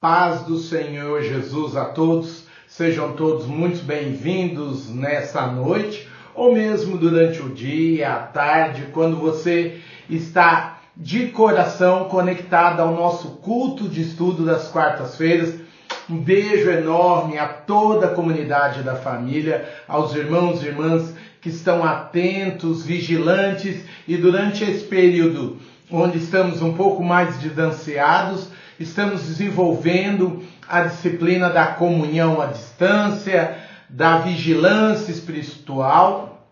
paz do Senhor Jesus a todos, sejam todos muito bem-vindos nessa noite, ou mesmo durante o dia, à tarde, quando você está de coração conectado ao nosso culto de estudo das quartas-feiras. Um beijo enorme a toda a comunidade da família, aos irmãos e irmãs que estão atentos, vigilantes, e durante esse período onde estamos um pouco mais distanciados, estamos desenvolvendo a disciplina da comunhão à distância, da vigilância espiritual,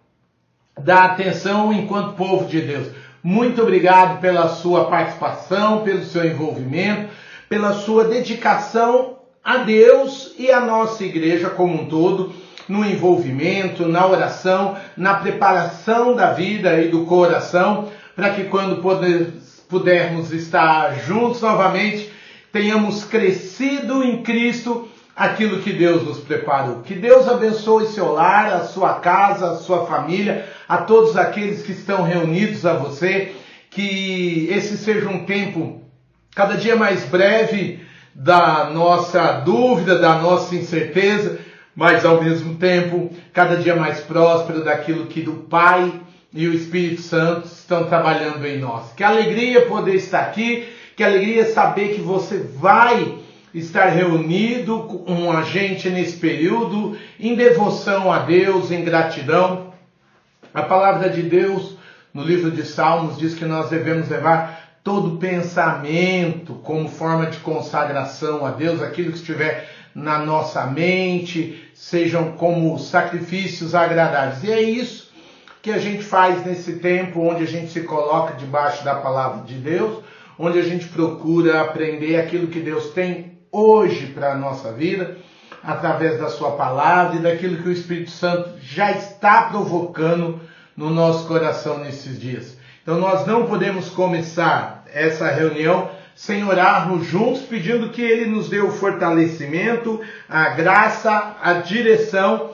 da atenção enquanto povo de Deus. Muito obrigado pela sua participação, pelo seu envolvimento, pela sua dedicação a Deus e a nossa igreja como um todo, no envolvimento, na oração, na preparação da vida e do coração, para que quando pudermos estar juntos novamente, tenhamos crescido em Cristo aquilo que Deus nos preparou. Que Deus abençoe seu lar, a sua casa, a sua família, a todos aqueles que estão reunidos a você. Que esse seja um tempo cada dia mais breve da nossa dúvida, da nossa incerteza, mas ao mesmo tempo cada dia mais próspero daquilo que o Pai e o Espírito Santo estão trabalhando em nós. Que alegria poder estar aqui, que alegria saber que você vai estar reunido com a gente nesse período, em devoção a Deus, em gratidão. A palavra de Deus, no livro de Salmos, diz que nós devemos levar todo pensamento como forma de consagração a Deus, aquilo que estiver na nossa mente, sejam como sacrifícios agradáveis. E é isso que a gente faz nesse tempo onde a gente se coloca debaixo da palavra de Deus, onde a gente procura aprender aquilo que Deus tem hoje para a nossa vida, através da sua palavra e daquilo que o Espírito Santo já está provocando no nosso coração nesses dias. Então nós não podemos começar essa reunião sem orarmos juntos, pedindo que Ele nos dê o fortalecimento, a graça, a direção,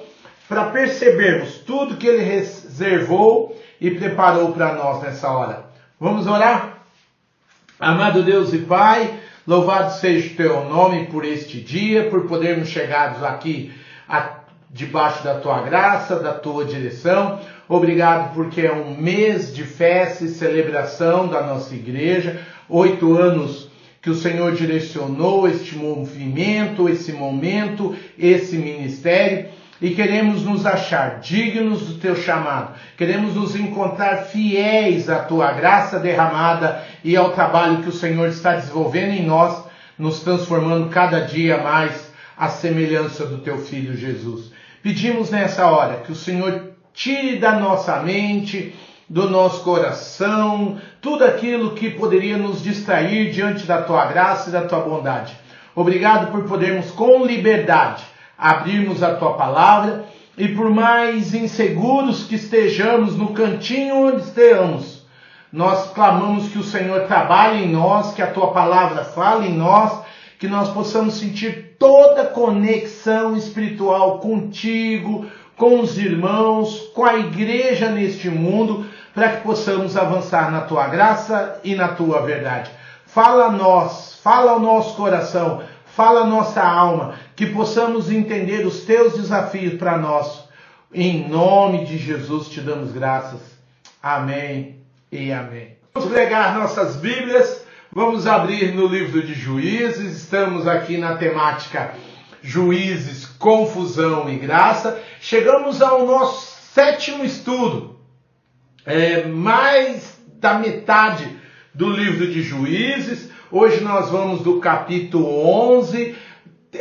para percebermos tudo que Ele reservou e preparou para nós nessa hora. Vamos orar? Amado Deus e Pai, louvado seja o Teu nome por este dia, por podermos chegar aqui debaixo da Tua graça, da Tua direção. Obrigado porque é um mês de festa e celebração da nossa igreja. 8 anos que o Senhor direcionou este movimento, esse momento, esse ministério, e queremos nos achar dignos do Teu chamado. Queremos nos encontrar fiéis à Tua graça derramada e ao trabalho que o Senhor está desenvolvendo em nós, nos transformando cada dia mais à semelhança do Teu Filho Jesus. Pedimos nessa hora que o Senhor tire da nossa mente, do nosso coração, tudo aquilo que poderia nos distrair diante da Tua graça e da Tua bondade. Obrigado por podermos com liberdade abrirmos a Tua palavra, e por mais inseguros que estejamos no cantinho onde estejamos, nós clamamos que o Senhor trabalhe em nós, que a Tua palavra fale em nós, que nós possamos sentir toda a conexão espiritual contigo, com os irmãos, com a igreja neste mundo, para que possamos avançar na Tua graça e na Tua verdade. Fala a nós, fala ao nosso coração, fala a nossa alma, que possamos entender os Teus desafios para nós. Em nome de Jesus te damos graças. Amém e amém. Vamos pregar nossas Bíblias, vamos abrir no livro de Juízes, estamos aqui na temática Juízes, confusão e graça. Chegamos ao nosso 7º estudo, mais da metade do livro de Juízes. Hoje nós vamos do capítulo 11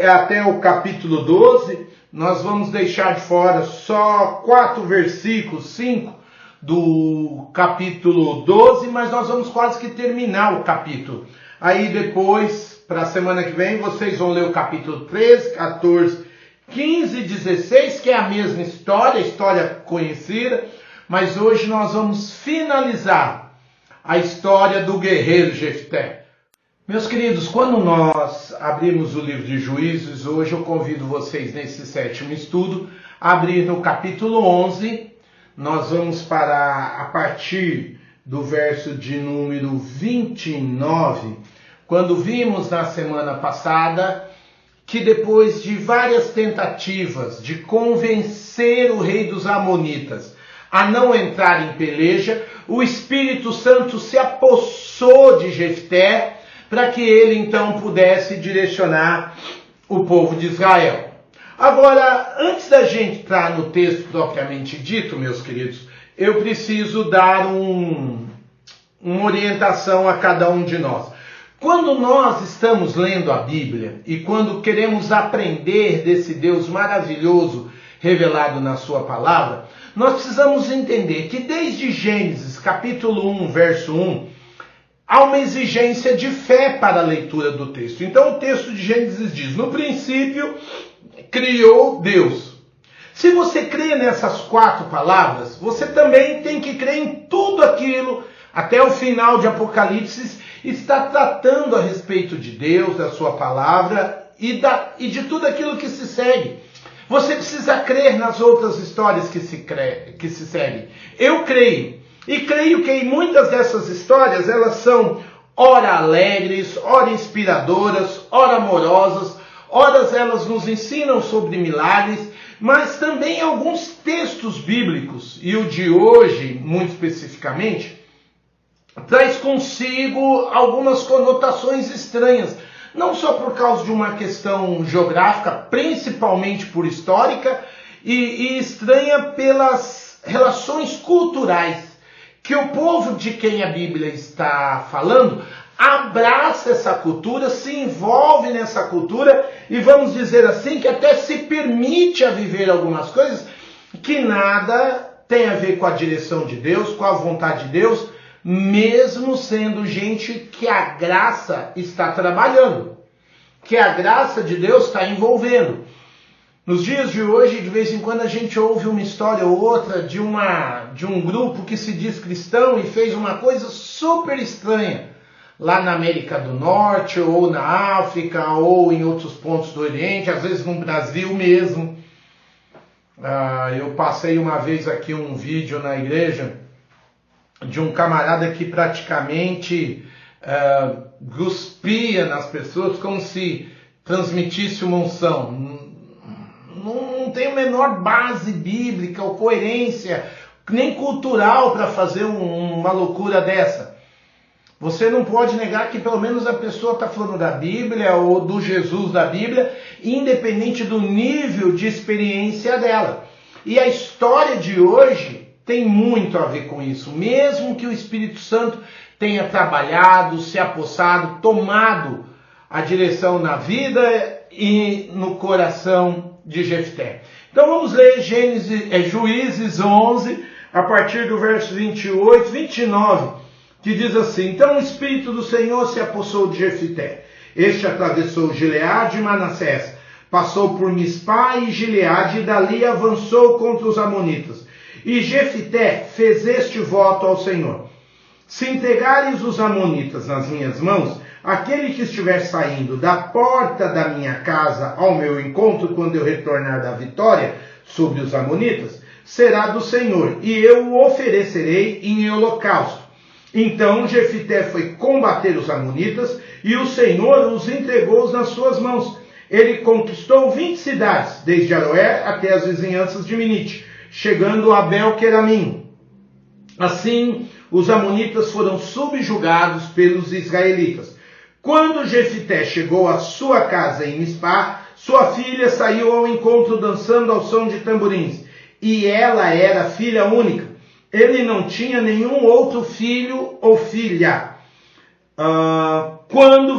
até o capítulo 12. Nós vamos deixar de fora só 4 versículos, 5 do capítulo 12, mas nós vamos quase que terminar o capítulo. Aí depois, para a semana que vem, vocês vão ler o capítulo 13, 14, 15 e 16, que é a mesma história conhecida, mas hoje nós vamos finalizar a história do guerreiro Jefté. Meus queridos, quando nós abrimos o livro de Juízes, hoje eu convido vocês nesse 7º estudo a abrir no capítulo 11. Nós vamos parar a partir do verso de número 29, quando vimos na semana passada que depois de várias tentativas de convencer o rei dos Amonitas a não entrar em peleja, o Espírito Santo se apossou de Jefté para que ele então pudesse direcionar o povo de Israel. Agora, antes da gente entrar no texto propriamente dito, meus queridos, eu preciso dar uma orientação a cada um de nós. Quando nós estamos lendo a Bíblia e quando queremos aprender desse Deus maravilhoso revelado na sua palavra, nós precisamos entender que desde Gênesis capítulo 1, verso 1, há uma exigência de fé para a leitura do texto. Então o texto de Gênesis diz: no princípio criou Deus. Se você crê nessas 4 palavras, você também tem que crer em tudo aquilo, até o final de Apocalipse, está tratando a respeito de Deus, da sua palavra e de tudo aquilo que se segue. Você precisa crer nas outras histórias que se seguem. Eu creio. E creio que em muitas dessas histórias, elas são ora alegres, ora inspiradoras, ora amorosas, ora elas nos ensinam sobre milagres, mas também alguns textos bíblicos, e o de hoje, muito especificamente, traz consigo algumas conotações estranhas, não só por causa de uma questão geográfica, principalmente por histórica, e estranha pelas relações culturais, que o povo de quem a Bíblia está falando abraça essa cultura, se envolve nessa cultura e, vamos dizer assim, que até se permite a viver algumas coisas que nada tem a ver com a direção de Deus, com a vontade de Deus, mesmo sendo gente que a graça está trabalhando, que a graça de Deus está envolvendo. Nos dias de hoje, de vez em quando, a gente ouve uma história ou outra de um grupo que se diz cristão e fez uma coisa super estranha lá na América do Norte, ou na África, ou em outros pontos do Oriente, às vezes no Brasil mesmo. Eu passei uma vez aqui um vídeo na igreja de um camarada que praticamente cuspia nas pessoas como se transmitisse uma unção. Não tem a menor base bíblica ou coerência, nem cultural para fazer uma loucura dessa. Você não pode negar que pelo menos a pessoa está falando da Bíblia ou do Jesus da Bíblia, independente do nível de experiência dela. E a história de hoje tem muito a ver com isso, mesmo que o Espírito Santo tenha trabalhado, se apossado, tomado a direção na vida e no coração de Jefté. Então vamos ler Juízes 11, a partir do verso 28, 29, que diz assim: então o Espírito do Senhor se apossou de Jefté. Este atravessou Gileade e Manassés, passou por Mispá e Gileade, e dali avançou contra os Amonitas. E Jefté fez este voto ao Senhor: se entregares os Amonitas nas minhas mãos, aquele que estiver saindo da porta da minha casa ao meu encontro, quando eu retornar da vitória sobre os Amonitas, será do Senhor, e eu o oferecerei em holocausto. Então Jefté foi combater os Amonitas, e o Senhor os entregou nas suas mãos. Ele conquistou 20 cidades, desde Aroer até as vizinhanças de Minite, chegando a Bel-Queramim. Assim, os Amonitas foram subjugados pelos israelitas. Quando Jefté chegou à sua casa em Mispá, sua filha saiu ao encontro dançando ao som de tamborins, e ela era filha única. Ele não tinha nenhum outro filho ou filha.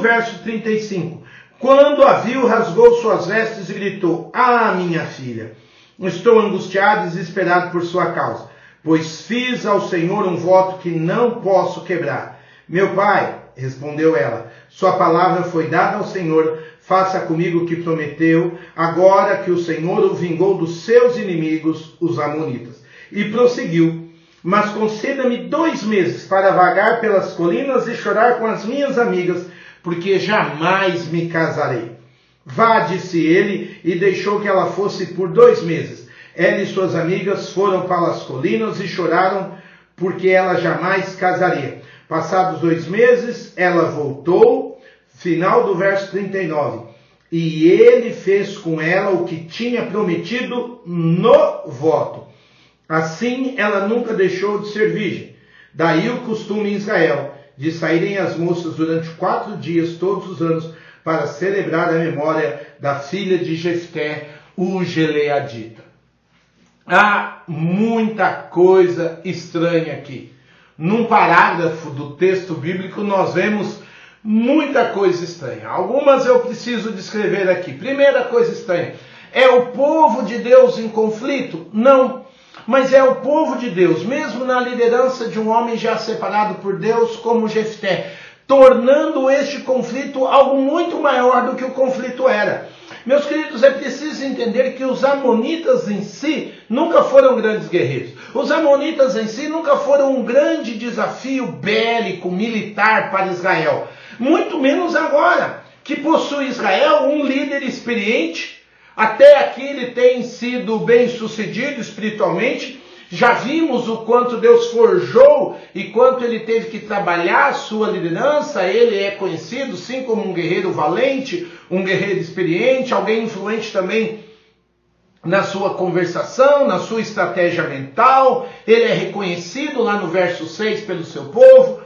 Verso 35, quando a viu, rasgou suas vestes e gritou: ah, minha filha, estou angustiado e desesperado por sua causa, pois fiz ao Senhor um voto que não posso quebrar. Meu pai, respondeu ela, sua palavra foi dada ao Senhor, faça comigo o que prometeu, agora que o Senhor o vingou dos seus inimigos, os Amonitas. E prosseguiu: mas conceda-me 2 meses para vagar pelas colinas e chorar com as minhas amigas, porque jamais me casarei. Vá, disse ele, e deixou que ela fosse por 2 meses. Ela e suas amigas foram para as colinas e choraram, porque ela jamais casaria. Passados 2 meses, ela voltou, final do verso 39. E ele fez com ela o que tinha prometido no voto. Assim ela nunca deixou de ser virgem. Daí o costume em Israel de saírem as moças durante 4 dias todos os anos para celebrar a memória da filha de Jefté, o Gileadita. Há muita coisa estranha aqui. Num parágrafo do texto bíblico nós vemos muita coisa estranha. Algumas eu preciso descrever aqui. Primeira coisa estranha. É o povo de Deus em conflito? Não. Mas é o povo de Deus, mesmo na liderança de um homem já separado por Deus como Jefté, tornando este conflito algo muito maior do que o conflito era. Meus queridos, é preciso entender que os amonitas em si nunca foram grandes guerreiros. Os amonitas em si nunca foram um grande desafio bélico, militar para Israel. Muito menos agora, que possui Israel um líder experiente. Até aqui ele tem sido bem sucedido espiritualmente. Já vimos o quanto Deus forjou e quanto ele teve que trabalhar a sua liderança. Ele é conhecido sim como um guerreiro valente, um guerreiro experiente, alguém influente também na sua conversação, na sua estratégia mental. Ele é reconhecido lá no verso 6 pelo seu povo.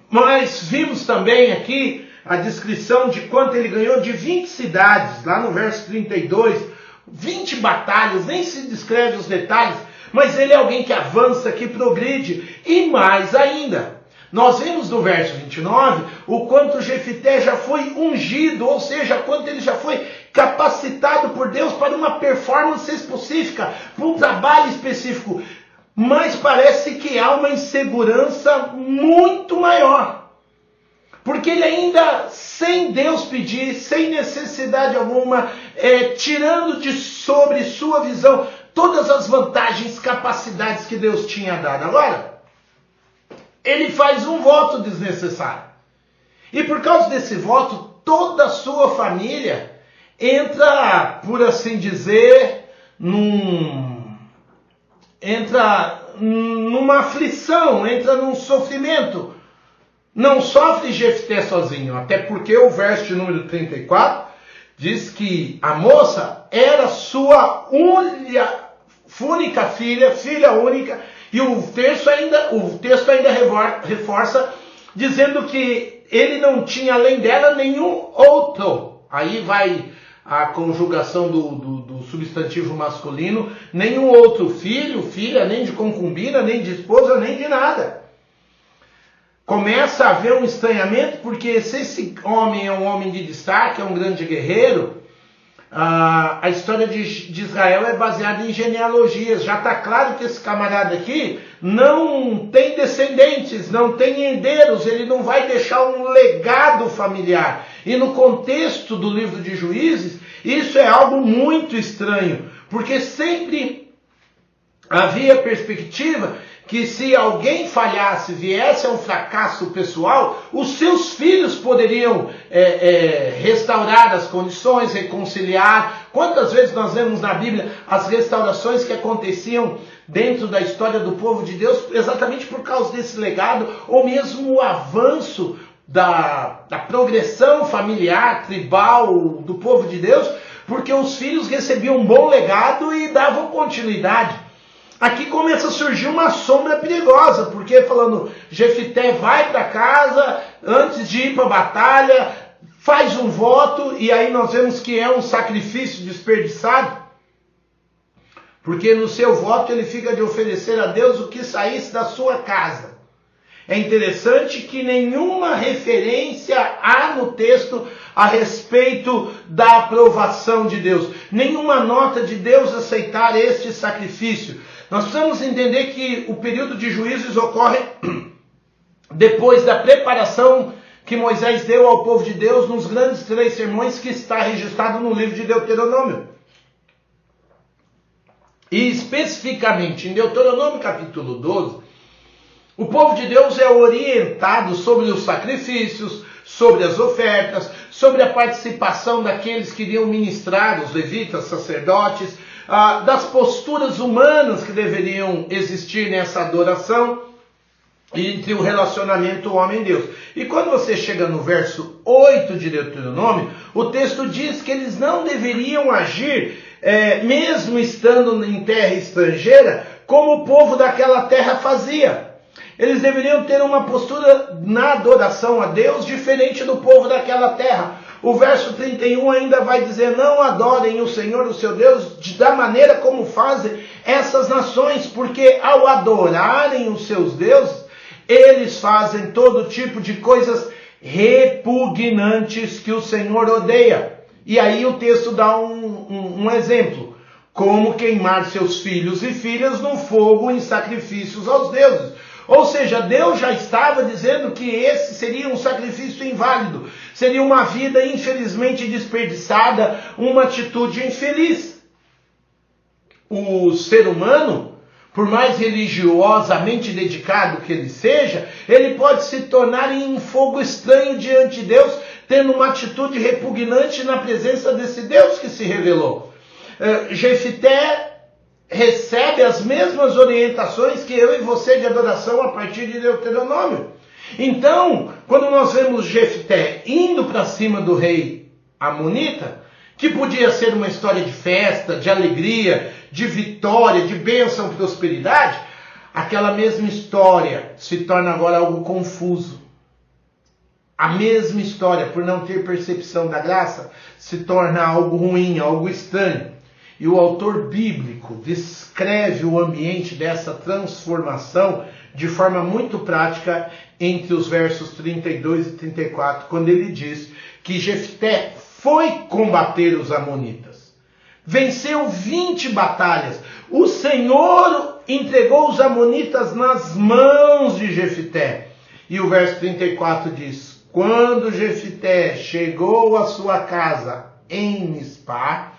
Mas vimos também aqui a descrição de quanto ele ganhou de 20 cidades, lá no verso 32, 20 batalhas, nem se descreve os detalhes, mas ele é alguém que avança, que progride, e mais ainda. Nós vemos no verso 29 o quanto Jefté já foi ungido, ou seja, quanto ele já foi capacitado por Deus para uma performance específica, para um trabalho específico. Mas parece que há uma insegurança muito maior. Porque ele ainda, sem Deus pedir, sem necessidade alguma, tirando de sobre sua visão todas as vantagens, capacidades que Deus tinha dado. Agora, ele faz um voto desnecessário. E por causa desse voto, toda a sua família entra, por assim dizer, numa aflição, entra num sofrimento. Não sofre Jefté sozinho, até porque o verso de número 34 diz que a moça era sua única filha única, e o texto ainda reforça, dizendo que ele não tinha além dela nenhum outro. Aí vai a conjugação do substantivo masculino, nenhum outro filho, filha, nem de concubina, nem de esposa, nem de nada. Começa a haver um estranhamento, porque se esse homem é um homem de destaque, é um grande guerreiro, a história de Israel é baseada em genealogias. Já está claro que esse camarada aqui não tem descendentes, não tem herdeiros, ele não vai deixar um legado familiar. E no contexto do livro de Juízes, isso é algo muito estranho, porque sempre havia perspectiva que se alguém falhasse, viesse a um fracasso pessoal, os seus filhos poderiam restaurar as condições, reconciliar. Quantas vezes nós vemos na Bíblia as restaurações que aconteciam dentro da história do povo de Deus, exatamente por causa desse legado, ou mesmo o avanço da progressão familiar, tribal do povo de Deus, porque os filhos recebiam um bom legado e davam continuidade. Aqui começa a surgir uma sombra perigosa, porque falando, Jefté vai para casa antes de ir para a batalha, faz um voto, e aí nós vemos que é um sacrifício desperdiçado, porque no seu voto ele fica de oferecer a Deus o que saísse da sua casa. É interessante que nenhuma referência há no texto a respeito da aprovação de Deus, nenhuma nota de Deus aceitar este sacrifício. Nós precisamos entender que o período de juízos ocorre depois da preparação que Moisés deu ao povo de Deus nos grandes 3 sermões que está registrado no livro de Deuteronômio. E especificamente em Deuteronômio capítulo 12, o povo de Deus é orientado sobre os sacrifícios, sobre as ofertas, sobre a participação daqueles que iriam ministrar, os levitas, sacerdotes, das posturas humanas que deveriam existir nessa adoração. entre o relacionamento homem-Deus. E quando você chega no verso 8 de Deuteronômio, o texto diz que eles não deveriam agir, mesmo estando em terra estrangeira, como o povo daquela terra fazia. Eles deveriam ter uma postura na adoração a Deus diferente do povo daquela terra. O verso 31 ainda vai dizer: não adorem o Senhor, o seu Deus, da maneira como fazem essas nações, porque ao adorarem os seus deuses, eles fazem todo tipo de coisas repugnantes que o Senhor odeia. E aí o texto dá um exemplo: como queimar seus filhos e filhas no fogo em sacrifícios aos deuses. Ou seja, Deus já estava dizendo que esse seria um sacrifício inválido, seria uma vida infelizmente desperdiçada, uma atitude infeliz. O ser humano, por mais religiosamente dedicado que ele seja, ele pode se tornar em um fogo estranho diante de Deus, tendo uma atitude repugnante na presença desse Deus que se revelou. Jefté recebe as mesmas orientações que eu e você de adoração a partir de Deuteronômio. Então, quando nós vemos Jefté indo para cima do rei amonita, que podia ser uma história de festa, de alegria, de vitória, de bênção, prosperidade, aquela mesma história se torna agora algo confuso. A mesma história, por não ter percepção da graça, se torna algo ruim, algo estranho. E o autor bíblico descreve o ambiente dessa transformação de forma muito prática entre os versos 32 e 34, quando ele diz que Jefté foi combater os amonitas. Venceu 20 batalhas. O Senhor entregou os amonitas nas mãos de Jefté. E o verso 34 diz: quando Jefté chegou à sua casa em Mispá,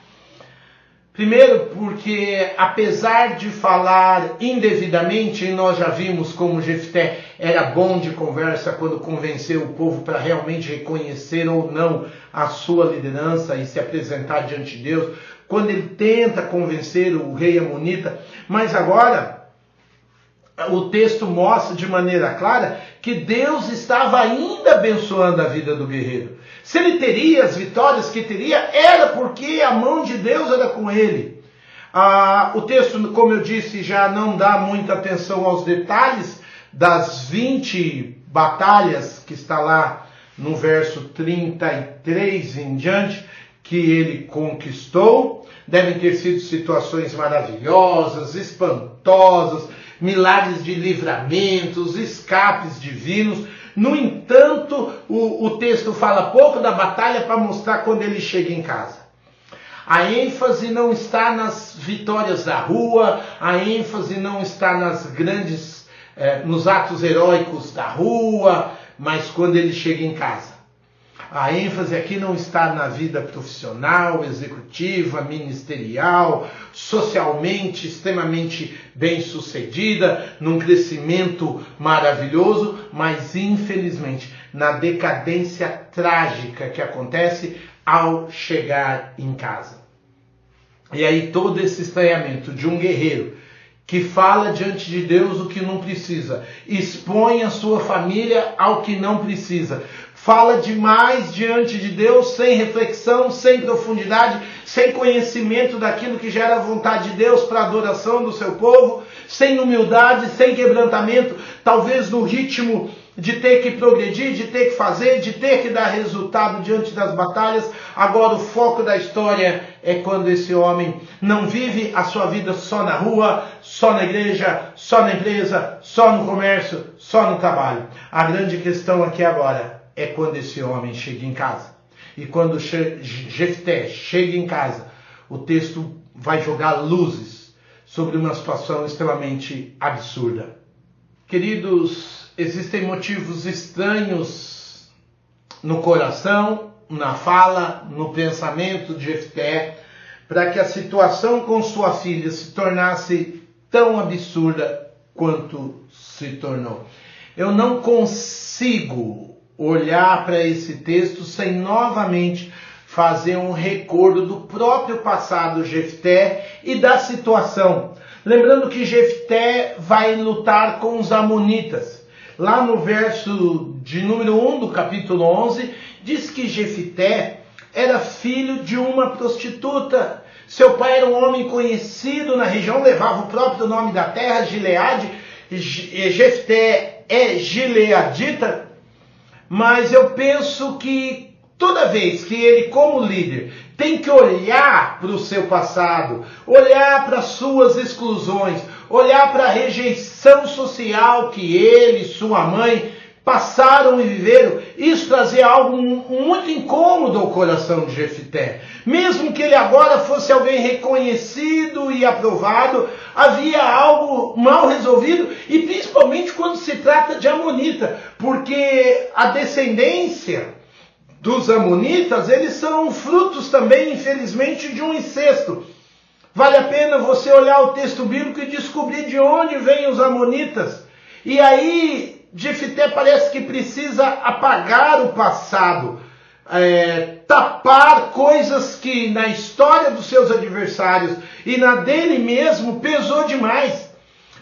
primeiro porque, apesar de falar indevidamente, e nós já vimos como Jefté era bom de conversa quando convenceu o povo para realmente reconhecer ou não a sua liderança e se apresentar diante de Deus, quando ele tenta convencer o rei amonita, mas agora o texto mostra de maneira clara que Deus estava ainda abençoando a vida do guerreiro. Se ele teria as vitórias que teria, era porque a mão de Deus era com ele. O texto, como eu disse, já não dá muita atenção aos detalhes das 20 batalhas que está lá no verso 33 em diante, que ele conquistou. Devem ter sido situações maravilhosas, espantosas, milagres de livramentos, escapes divinos. No entanto, o texto fala pouco da batalha para mostrar quando ele chega em casa. A ênfase não está nas vitórias da rua, a ênfase não está nos atos heróicos da rua, mas quando ele chega em casa. A ênfase aqui não está na vida profissional, executiva, ministerial, socialmente extremamente bem-sucedida, num crescimento maravilhoso, mas infelizmente na decadência trágica que acontece ao chegar em casa. E aí todo esse estranhamento de um guerreiro que fala diante de Deus o que não precisa, expõe a sua família ao que não precisa, fala demais diante de Deus, sem reflexão, sem profundidade, sem conhecimento daquilo que gera a vontade de Deus para a adoração do seu povo, sem humildade, sem quebrantamento, talvez no ritmo de ter que progredir, de ter que fazer, de ter que dar resultado diante das batalhas. Agora o foco da história é quando esse homem não vive a sua vida só na rua, só na igreja, só na empresa, só no comércio, só no trabalho. A grande questão aqui agora é quando esse homem chega em casa. E quando Jefté chega em casa, o texto vai jogar luzes sobre uma situação extremamente absurda. Queridos, existem motivos estranhos no coração, na fala, no pensamento de Jefté, para que a situação com sua filha se tornasse tão absurda quanto se tornou. Eu não consigo olhar para esse texto sem novamente fazer um recordo do próprio passado Jefté e da situação. Lembrando que Jefté vai lutar com os amonitas. lá no verso de número 1 do capítulo 11, diz que Jefité era filho de uma prostituta. Seu pai era um homem conhecido na região, levava o próprio nome da terra, Gileade. Jefté é gileadita, mas eu penso que toda vez que ele, como líder, tem que olhar para o seu passado, olhar para as suas exclusões, olhar para a rejeição social que ele e sua mãe passaram e viveram, isso trazia algo muito incômodo ao coração de Jefité. Mesmo que ele agora fosse alguém reconhecido e aprovado, havia algo mal resolvido, e principalmente quando se trata de Amonita, porque a descendência dos Amonitas, eles são frutos também, infelizmente, de um incesto. Vale a pena você olhar o texto bíblico e descobrir de onde vêm os Amonitas. E aí, Jefité parece que precisa apagar o passado, tapar coisas que na história dos seus adversários e na dele mesmo pesou demais.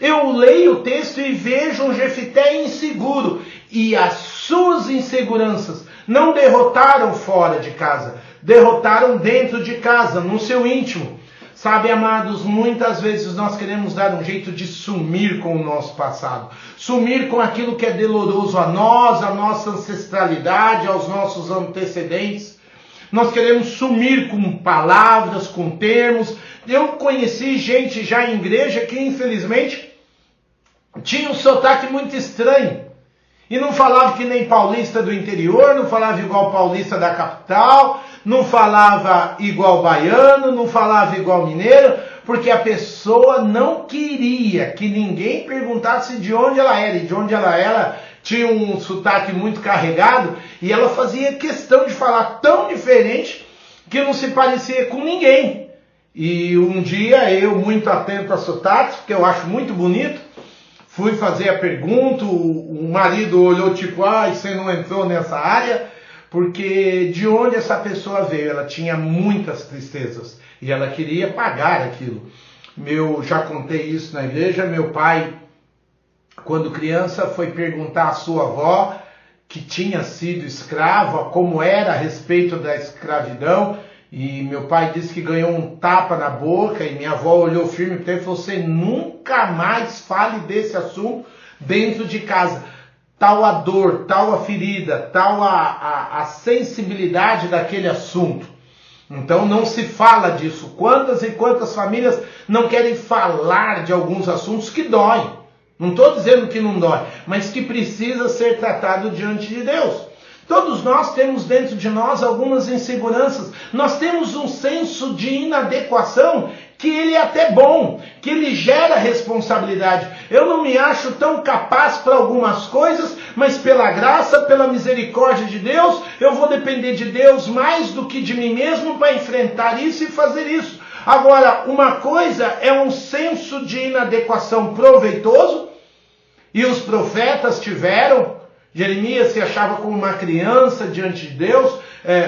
Eu leio o texto e vejo um Jefité inseguro, e as suas inseguranças não derrotaram fora de casa, derrotaram dentro de casa, no seu íntimo. Sabe, amados, muitas vezes nós queremos dar um jeito de sumir com o nosso passado, sumir com aquilo que é doloroso a nós, a nossa ancestralidade, aos nossos antecedentes. Nós queremos sumir com palavras, com termos. Eu conheci gente já em igreja que, infelizmente, tinha um sotaque muito estranho. E não falava que nem paulista do interior, não falava igual paulista da capital, não falava igual baiano, não falava igual mineiro, porque a pessoa não queria que ninguém perguntasse de onde ela era. E de onde ela era tinha um sotaque muito carregado, e ela fazia questão de falar tão diferente que não se parecia com ninguém. E um dia eu, muito atento a sotaques, porque eu acho muito bonito, fui fazer a pergunta, o marido olhou tipo, você não entrou nessa área, porque de onde essa pessoa veio? Ela tinha muitas tristezas e ela queria pagar aquilo. Já contei isso na igreja, meu pai, quando criança, foi perguntar à sua avó, que tinha sido escrava, como era a respeito da escravidão, e meu pai disse que ganhou um tapa na boca, e minha avó olhou firme para ele e falou: você nunca mais fale desse assunto dentro de casa. Tal a dor, tal a ferida, tal a sensibilidade daquele assunto. Então não se fala disso. Quantas e quantas famílias não querem falar de alguns assuntos que doem. Não estou dizendo que não dói, mas que precisa ser tratado diante de Deus. Todos nós temos dentro de nós algumas inseguranças. Nós temos um senso de inadequação que ele é até bom, que ele gera responsabilidade. Eu não me acho tão capaz para algumas coisas, mas pela graça, pela misericórdia de Deus, eu vou depender de Deus mais do que de mim mesmo para enfrentar isso e fazer isso. Agora, uma coisa é um senso de inadequação proveitoso, e os profetas tiveram. Jeremias se achava como uma criança diante de Deus.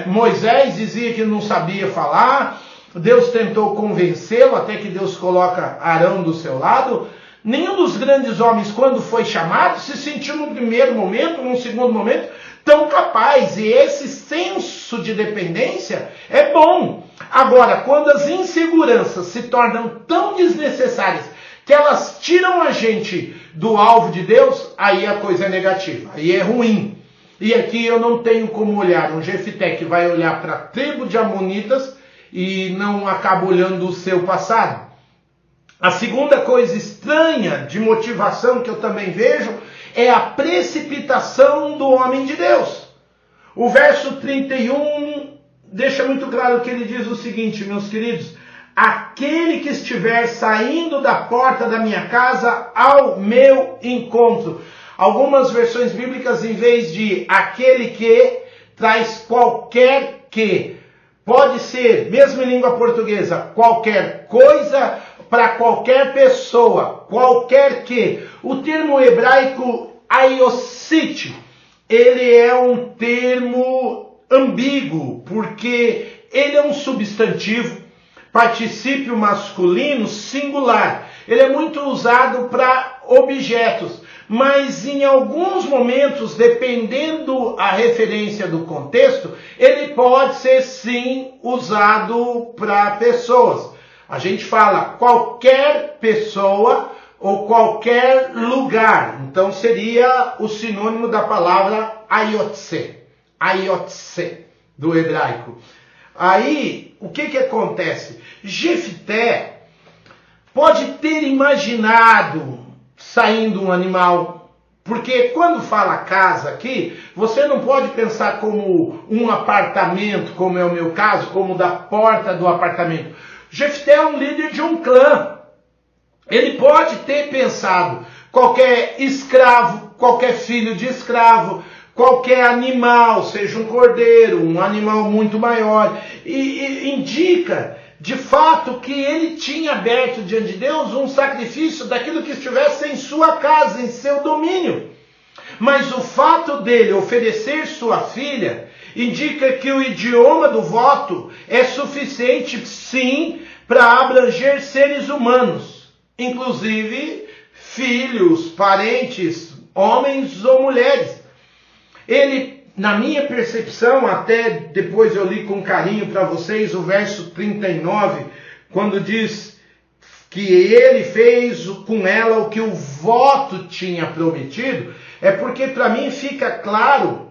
Moisés dizia que não sabia falar. Deus tentou convencê-lo, até que Deus coloca Arão do seu lado. Nenhum dos grandes homens, quando foi chamado, se sentiu no primeiro momento, num segundo momento, tão capaz. E esse senso de dependência é bom. Agora, quando as inseguranças se tornam tão desnecessárias que elas tiram a gente do alvo de Deus, aí a coisa é negativa, aí é ruim. E aqui eu não tenho como olhar um Jefité que vai olhar para a tribo de Amonitas e não acaba olhando o seu passado. A segunda coisa estranha de motivação que eu também vejo é a precipitação do homem de Deus. O verso 31 deixa muito claro que ele diz o seguinte, meus queridos: aquele que estiver saindo da porta da minha casa ao meu encontro. Algumas versões bíblicas, em vez de aquele que, traz qualquer que. Pode ser, mesmo em língua portuguesa, qualquer coisa para qualquer pessoa, qualquer que. O termo hebraico aiosite, ele é um termo ambíguo, porque ele é um substantivo, particípio masculino singular. Ele é muito usado para objetos, mas em alguns momentos, dependendo a referência do contexto, ele pode ser sim usado para pessoas. A gente fala qualquer pessoa ou qualquer lugar. Então seria o sinônimo da palavra ayotse, do hebraico. Aí, o que acontece? Jefté pode ter imaginado saindo um animal, porque quando fala casa aqui, você não pode pensar como um apartamento, como é o meu caso, como da porta do apartamento. Jefté é um líder de um clã. Ele pode ter pensado qualquer escravo, qualquer filho de escravo, qualquer animal, seja um cordeiro, um animal muito maior, e indica de fato que ele tinha aberto diante de Deus um sacrifício daquilo que estivesse em sua casa, em seu domínio. Mas o fato dele oferecer sua filha indica que o idioma do voto é suficiente, sim, para abranger seres humanos, inclusive filhos, parentes, homens ou mulheres. Ele, na minha percepção, até depois eu li com carinho para vocês o verso 39, quando diz que ele fez com ela o que o voto tinha prometido, é porque para mim fica claro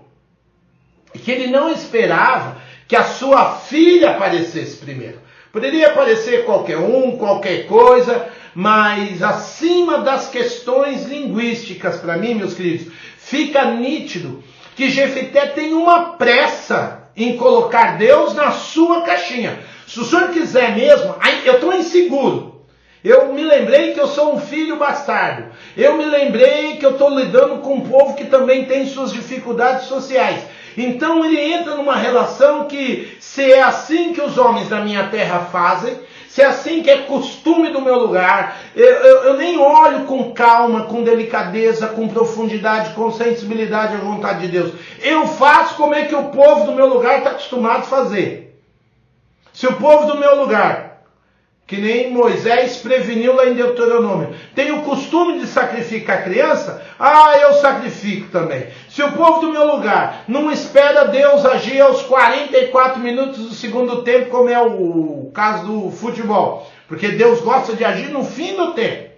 que ele não esperava que a sua filha aparecesse primeiro. Poderia aparecer qualquer um, qualquer coisa, mas acima das questões linguísticas, para mim, meus queridos, fica nítido que Jefté tem uma pressa em colocar Deus na sua caixinha. Se o senhor quiser mesmo, eu estou inseguro. Eu me lembrei que eu sou um filho bastardo. Eu me lembrei que eu estou lidando com um povo que também tem suas dificuldades sociais. Então ele entra numa relação que, se é assim que os homens da minha terra fazem, se é assim que é costume do meu lugar, eu nem olho com calma, com delicadeza, com profundidade, com sensibilidade à vontade de Deus. Eu faço como é que o povo do meu lugar está acostumado a fazer. Se o povo do meu lugar, que nem Moisés preveniu lá em Deuteronômio, tem o costume de sacrificar criança, eu sacrifico também. Se o povo do meu lugar não espera Deus agir aos 44 minutos do segundo tempo, como é o caso do futebol, porque Deus gosta de agir no fim do tempo,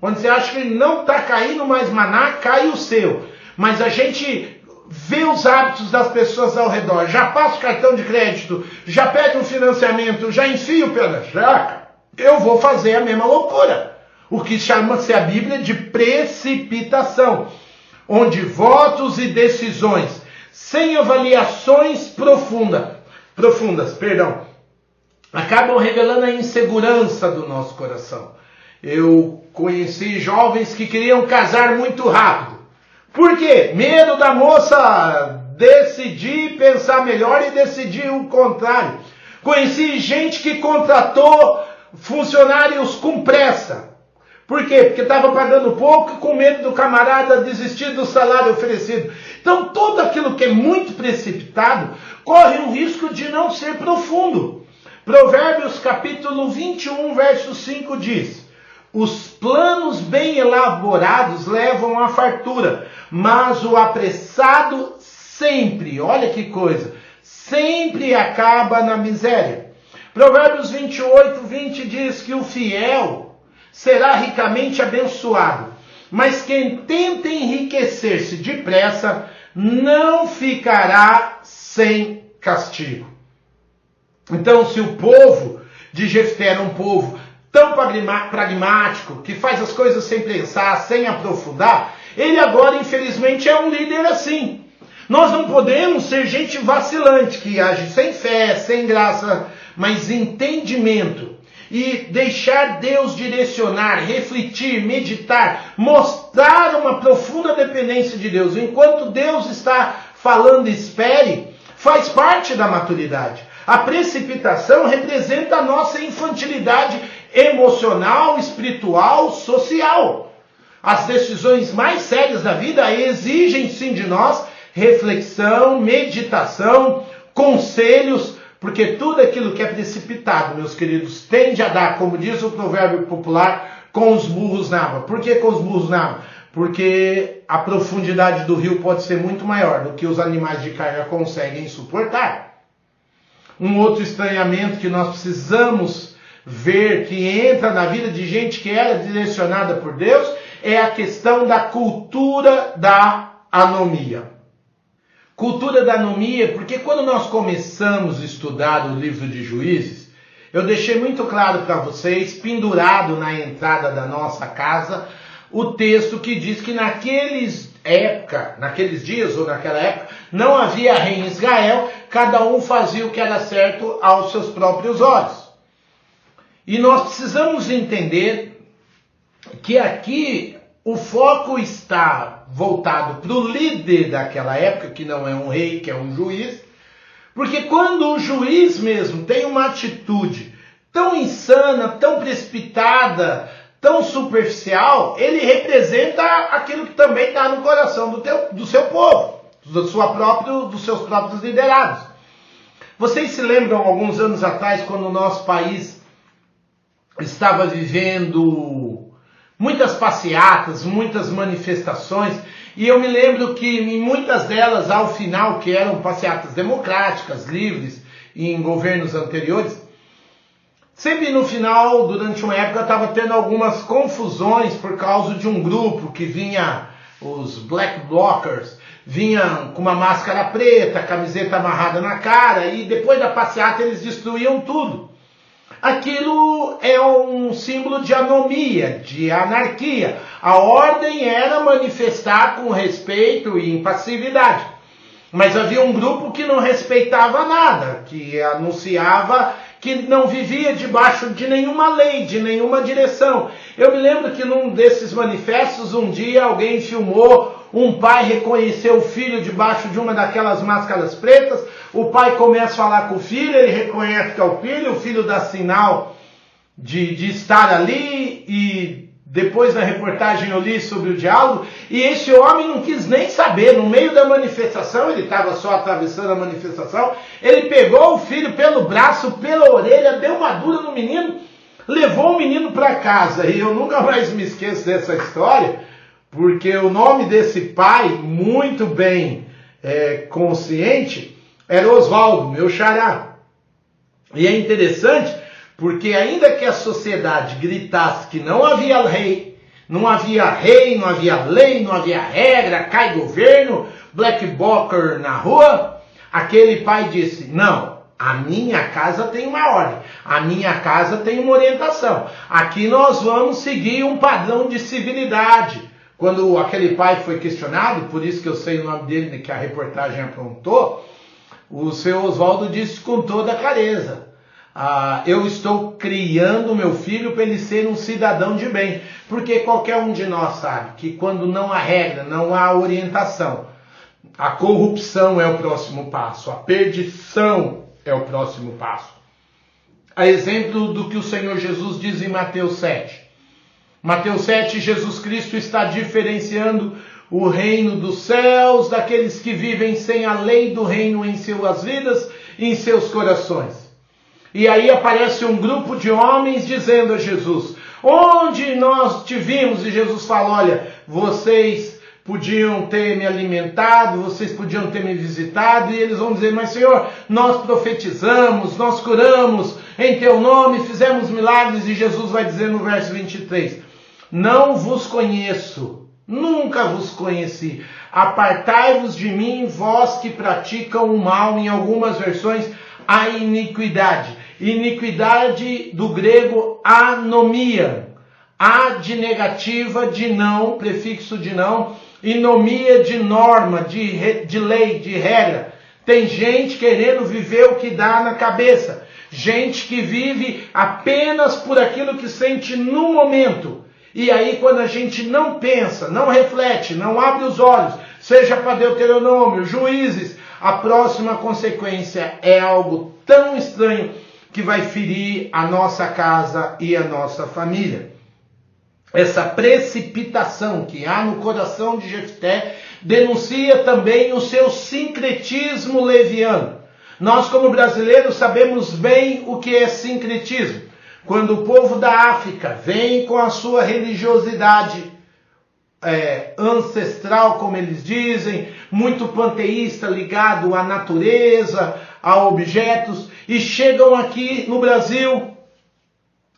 onde você acha que não está caindo mais maná, cai o seu. Mas a gente vê os hábitos das pessoas ao redor, já passa o cartão de crédito, já pede um financiamento, já enfia o pé na jaca, eu vou fazer a mesma loucura. O que chama-se a Bíblia de precipitação, onde votos e decisões, sem avaliações profundas, acabam revelando a insegurança do nosso coração. Eu conheci jovens que queriam casar muito rápido. Por quê? Medo da moça decidir, pensar melhor e decidir o contrário. Conheci gente que contratou funcionários com pressa. Por quê? Porque estava pagando pouco e com medo do camarada desistir do salário oferecido. Então, tudo aquilo que é muito precipitado corre um risco de não ser profundo. Provérbios capítulo 21, verso 5 diz: os planos bem elaborados levam à fartura, mas o apressado sempre, olha que coisa, sempre acaba na miséria. Provérbios 28, 20 diz que o fiel será ricamente abençoado, mas quem tenta enriquecer-se depressa não ficará sem castigo. Então, se o povo de Jefté era um povo tão pragmático, que faz as coisas sem pensar, sem aprofundar, ele agora, infelizmente, é um líder assim. Nós não podemos ser gente vacilante, que age sem fé, sem graça, mas entendimento. E deixar Deus direcionar, refletir, meditar, mostrar uma profunda dependência de Deus. Enquanto Deus está falando, espere, faz parte da maturidade. A precipitação representa a nossa infantilidade emocional, espiritual, social. As decisões mais sérias da vida exigem sim de nós reflexão, meditação, conselhos, porque tudo aquilo que é precipitado, meus queridos, tende a dar, como diz o provérbio popular, com os burros na água. Por que com os burros na água? porque a profundidade do rio pode ser muito maior do que os animais de carga conseguem suportar. Um outro estranhamento que nós precisamos ver, que entra na vida de gente que era direcionada por Deus, é a questão da cultura da anomia. Cultura da anomia, porque quando nós começamos a estudar o livro de Juízes, eu deixei muito claro para vocês, pendurado na entrada da nossa casa, o texto que diz que naqueles dias ou naquela época, não havia rei em Israel, cada um fazia o que era certo aos seus próprios olhos. E nós precisamos entender que aqui o foco está voltado para o líder daquela época, que não é um rei, que é um juiz, porque quando o juiz mesmo tem uma atitude tão insana, tão precipitada, tão superficial, ele representa aquilo que também está no coração do seu povo, dos seus próprios liderados. Vocês se lembram, alguns anos atrás, quando o nosso país estava vivendo muitas passeatas, muitas manifestações, e eu me lembro que em muitas delas, ao final, que eram passeatas democráticas, livres, em governos anteriores, sempre no final, durante uma época, estava tendo algumas confusões por causa de um grupo que vinha, os Black Blockers, vinham com uma máscara preta, camiseta amarrada na cara, e depois da passeata eles destruíam tudo. Aquilo é um símbolo de anomia, de anarquia. A ordem era manifestar com respeito e impassividade. Mas havia um grupo que não respeitava nada, que anunciava que não vivia debaixo de nenhuma lei, de nenhuma direção. Eu me lembro que num desses manifestos, um dia alguém filmou um pai reconhecer o filho debaixo de uma daquelas máscaras pretas. O pai começa a falar com o filho, ele reconhece que é o filho dá sinal de estar ali, e depois na reportagem eu li sobre o diálogo, e esse homem não quis nem saber, no meio da manifestação, ele estava só atravessando a manifestação, ele pegou o filho pelo braço, pela orelha, deu uma dura no menino, levou o menino para casa, e eu nunca mais me esqueço dessa história, porque o nome desse pai, muito bem consciente, era Oswaldo, meu xará. E é interessante, porque ainda que a sociedade gritasse que não havia lei, não havia lei, não havia regra, cai governo, Black Blocker na rua, aquele pai disse, não, a minha casa tem uma ordem, a minha casa tem uma orientação, aqui nós vamos seguir um padrão de civilidade. Quando aquele pai foi questionado, por isso que eu sei o nome dele, que a reportagem apontou, o seu Oswaldo disse com toda clareza, eu estou criando meu filho para ele ser um cidadão de bem, porque qualquer um de nós sabe que quando não há regra, não há orientação, a corrupção é o próximo passo, a perdição é o próximo passo. A exemplo do que o Senhor Jesus diz em Mateus 7. Mateus 7, Jesus Cristo está diferenciando o reino dos céus daqueles que vivem sem a lei do reino em suas vidas e em seus corações. E aí aparece um grupo de homens dizendo a Jesus, onde nós te vimos? E Jesus fala, olha, vocês podiam ter me alimentado, vocês podiam ter me visitado, e eles vão dizer, mas Senhor, nós profetizamos, nós curamos em teu nome, fizemos milagres, e Jesus vai dizer no verso 23, não vos conheço, nunca vos conheci, apartai-vos de mim, vós que praticam o mal, em algumas versões, a iniquidade. Iniquidade do grego anomia, a de negativa, de não, prefixo de não, e nomia de norma, de lei, de regra. Tem gente querendo viver o que dá na cabeça, gente que vive apenas por aquilo que sente no momento. E aí quando a gente não pensa, não reflete, não abre os olhos, seja para Deuteronômio, Juízes, a próxima consequência é algo tão estranho que vai ferir a nossa casa e a nossa família. Essa precipitação que há no coração de Jefté denuncia também o seu sincretismo leviano. Nós como brasileiros sabemos bem o que é sincretismo. Quando o povo da África vem com a sua religiosidade, ancestral, como eles dizem, muito panteísta, ligado à natureza, a objetos, e chegam aqui no Brasil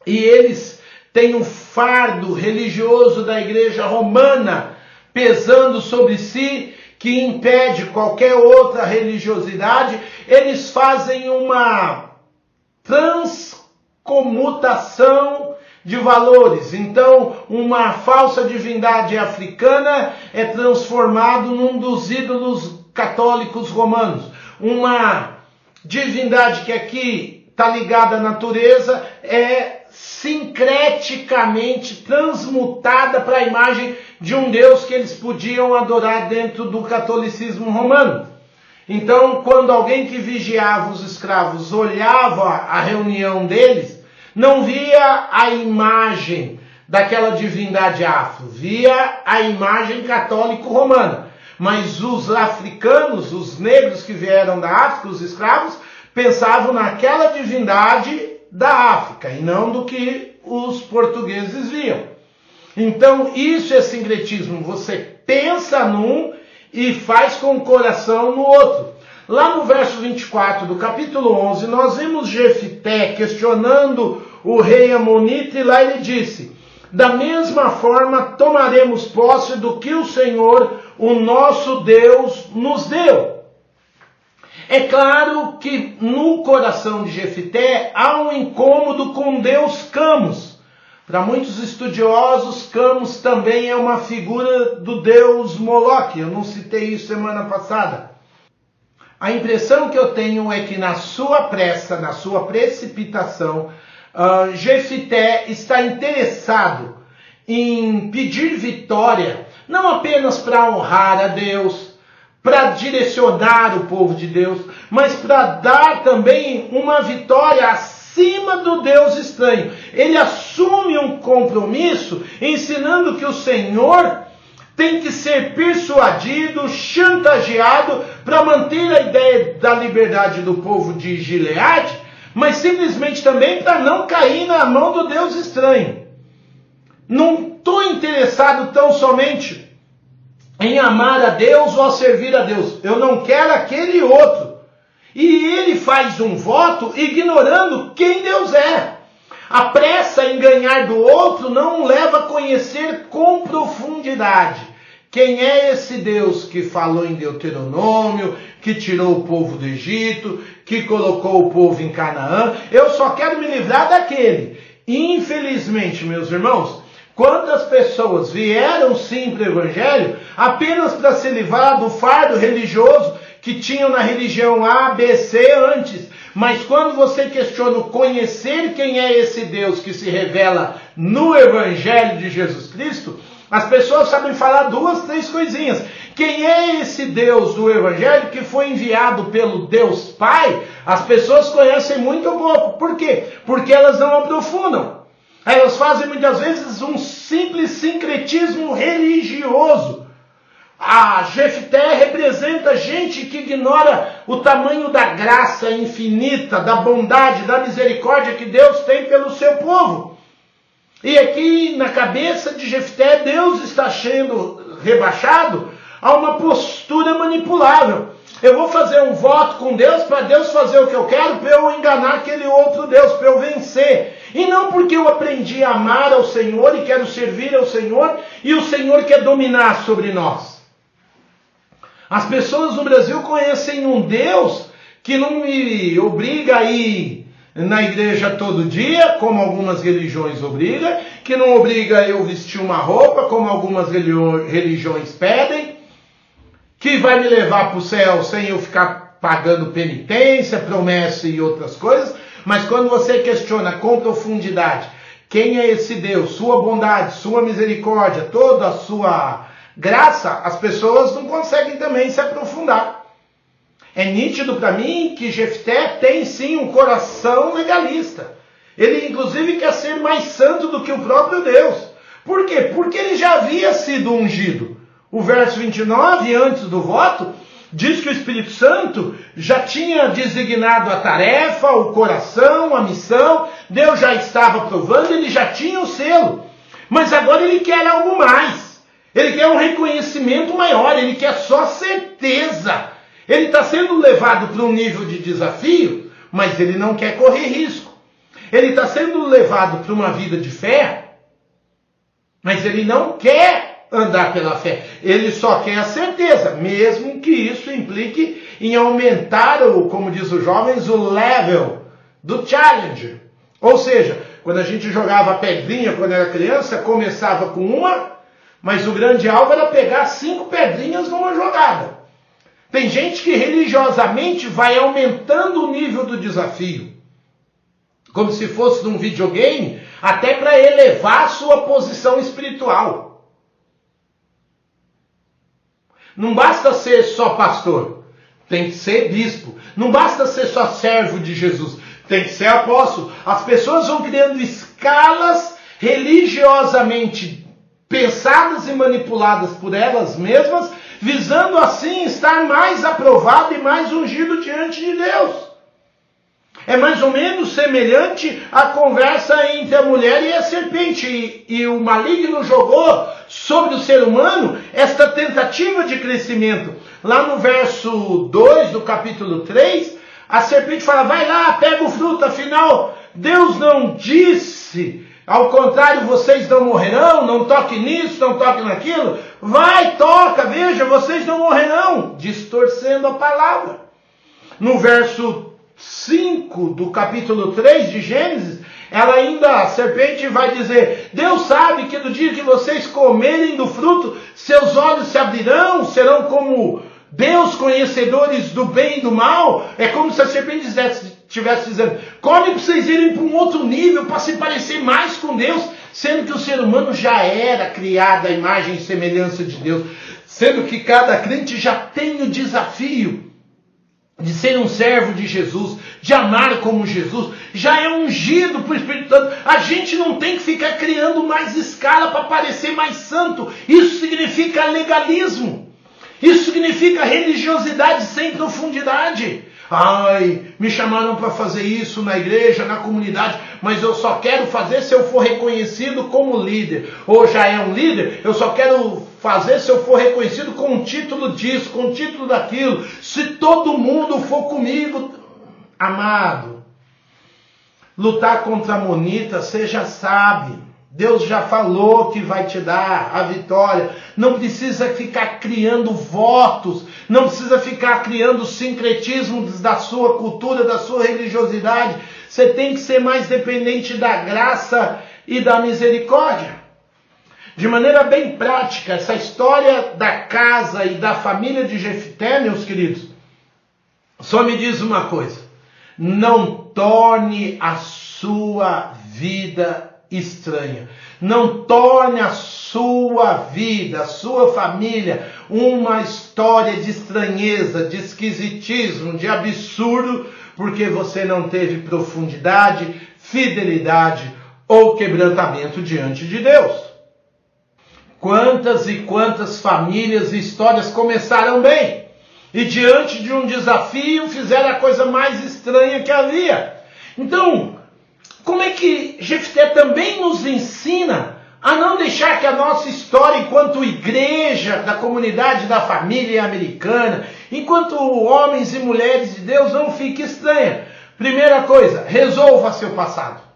e eles têm um fardo religioso da Igreja Romana pesando sobre si, que impede qualquer outra religiosidade. Eles fazem uma transcomutação de valores. Então, uma falsa divindade africana é transformado num dos ídolos católicos romanos. Uma divindade que aqui está ligada à natureza é sincreticamente transmutada para a imagem de um Deus que eles podiam adorar dentro do catolicismo romano. Então, quando alguém que vigiava os escravos olhava a reunião deles, não via a imagem daquela divindade afro, via a imagem católico-romana. Mas os africanos, os negros que vieram da África, os escravos, pensavam naquela divindade da África e não do que os portugueses viam. Então isso é sincretismo, você pensa num e faz com o coração no outro. Lá no verso 24 do capítulo 11, nós vimos Jefté questionando o rei Amonita, e lá ele disse: da mesma forma tomaremos posse do que o Senhor, o nosso Deus, nos deu. É claro que no coração de Jefté há um incômodo com Deus Camus. Para muitos estudiosos, Camus também é uma figura do deus Moloque. Eu não citei isso semana passada. A impressão que eu tenho é que na sua pressa, na sua precipitação, Jefté está interessado em pedir vitória, não apenas para honrar a Deus, para direcionar o povo de Deus, mas para dar também uma vitória acima do Deus estranho. Ele assume um compromisso ensinando que o Senhor tem que ser persuadido, chantageado para manter a ideia da liberdade do povo de Gileade, mas simplesmente também para não cair na mão do Deus estranho. Não estou interessado tão somente em amar a Deus ou a servir a Deus. Eu não quero aquele outro. E ele faz um voto ignorando quem Deus é. A pressa em ganhar do outro não leva a conhecer com profundidade quem é esse Deus que falou em Deuteronômio, que tirou o povo do Egito, que colocou o povo em Canaã. Eu só quero me livrar daquele. Infelizmente, meus irmãos, quantas pessoas vieram sim para o Evangelho apenas para se livrar do fardo religioso que tinham na religião A, B, C antes. Mas quando você questiona o conhecer quem é esse Deus que se revela no Evangelho de Jesus Cristo, as pessoas sabem falar 2, 3 coisinhas. Quem é esse Deus do Evangelho que foi enviado pelo Deus Pai? As pessoas conhecem muito pouco. Por quê? Porque elas não aprofundam. Elas fazem muitas vezes um simples sincretismo religioso. A Jefté representa gente que ignora o tamanho da graça infinita, da bondade, da misericórdia que Deus tem pelo seu povo. E aqui na cabeça de Jefté, Deus está sendo rebaixado a uma postura manipulável. Eu vou fazer um voto com Deus para Deus fazer o que eu quero, para eu enganar aquele outro Deus, para eu vencer. E não porque eu aprendi a amar ao Senhor e quero servir ao Senhor e o Senhor quer dominar sobre nós. As pessoas no Brasil conhecem um Deus que não me obriga a ir na igreja todo dia, como algumas religiões obrigam, que não obriga eu vestir uma roupa, como algumas religiões pedem, que vai me levar para o céu sem eu ficar pagando penitência, promessa e outras coisas. Mas quando você questiona com profundidade quem é esse Deus, sua bondade, sua misericórdia, toda a sua graça, as pessoas não conseguem também se aprofundar. É nítido para mim que Jefté tem sim um coração legalista. Ele inclusive quer ser mais santo do que o próprio Deus. Por quê? Porque ele já havia sido ungido. O verso 29, antes do voto, diz que o Espírito Santo já tinha designado a tarefa, o coração, a missão. Deus já estava provando, ele já tinha o selo. Mas agora ele quer algo mais. Ele quer um reconhecimento maior, ele quer só certeza. Ele está sendo levado para um nível de desafio, mas ele não quer correr risco. Ele está sendo levado para uma vida de fé, mas ele não quer andar pela fé. Ele só quer a certeza, mesmo que isso implique em aumentar, como diz os jovens, o level do challenge. Ou seja, quando a gente jogava pedrinha quando era criança, começava com uma, mas o grande alvo era pegar 5 pedrinhas numa jogada. Tem gente que religiosamente vai aumentando o nível do desafio, como se fosse num videogame, até para elevar a sua posição espiritual. Não basta ser só pastor, tem que ser bispo. Não basta ser só servo de Jesus, tem que ser apóstolo. As pessoas vão criando escalas religiosamente pensadas e manipuladas por elas mesmas, visando assim estar mais aprovado e mais ungido diante de Deus. É mais ou menos semelhante à conversa entre a mulher e a serpente. E o maligno jogou sobre o ser humano esta tentativa de crescimento. Lá no verso 2 do capítulo 3, a serpente fala, vai lá, pega o fruto, afinal Deus não disse, ao contrário, vocês não morrerão, não toque nisso, não toque naquilo. Vai, toca, veja, vocês não morrerão, distorcendo a palavra. No verso 5 do capítulo 3 de Gênesis, a serpente vai dizer, Deus sabe que no dia que vocês comerem do fruto, seus olhos se abrirão, serão como Deus, conhecedores do bem e do mal. É como se a serpente estivesse dizendo, come para vocês irem para um outro nível, para se parecer mais com Deus, sendo que o ser humano já era criado à imagem e semelhança de Deus, sendo que cada crente já tem o desafio de ser um servo de Jesus, de amar como Jesus, já é ungido por Espírito Santo. A gente não tem que ficar criando mais escala para parecer mais santo. Isso significa legalismo. Isso significa religiosidade sem profundidade. Ai, me chamaram para fazer isso na igreja, na comunidade, mas eu só quero fazer se eu for reconhecido como líder. Ou já é um líder, eu só quero fazer se eu for reconhecido com um título disso, com um título daquilo. Se todo mundo for comigo, amado, lutar contra a monita, você já sabe. Deus já falou que vai te dar a vitória. Não precisa ficar criando votos. Não precisa ficar criando sincretismos da sua cultura, da sua religiosidade. Você tem que ser mais dependente da graça e da misericórdia. De maneira bem prática, essa história da casa e da família de Jefté, meus queridos, só me diz uma coisa. Não torne a sua vida estranha. Não torne a sua vida, a sua família, uma história de estranheza, de esquisitismo, de absurdo, porque você não teve profundidade, fidelidade ou quebrantamento diante de Deus. Quantas e quantas famílias e histórias começaram bem e diante de um desafio fizeram a coisa mais estranha que havia. Então, como é que Jefté também nos ensina a não deixar que a nossa história enquanto igreja da comunidade da família americana, enquanto homens e mulheres de Deus, não fique estranha? Primeira coisa, resolva seu passado.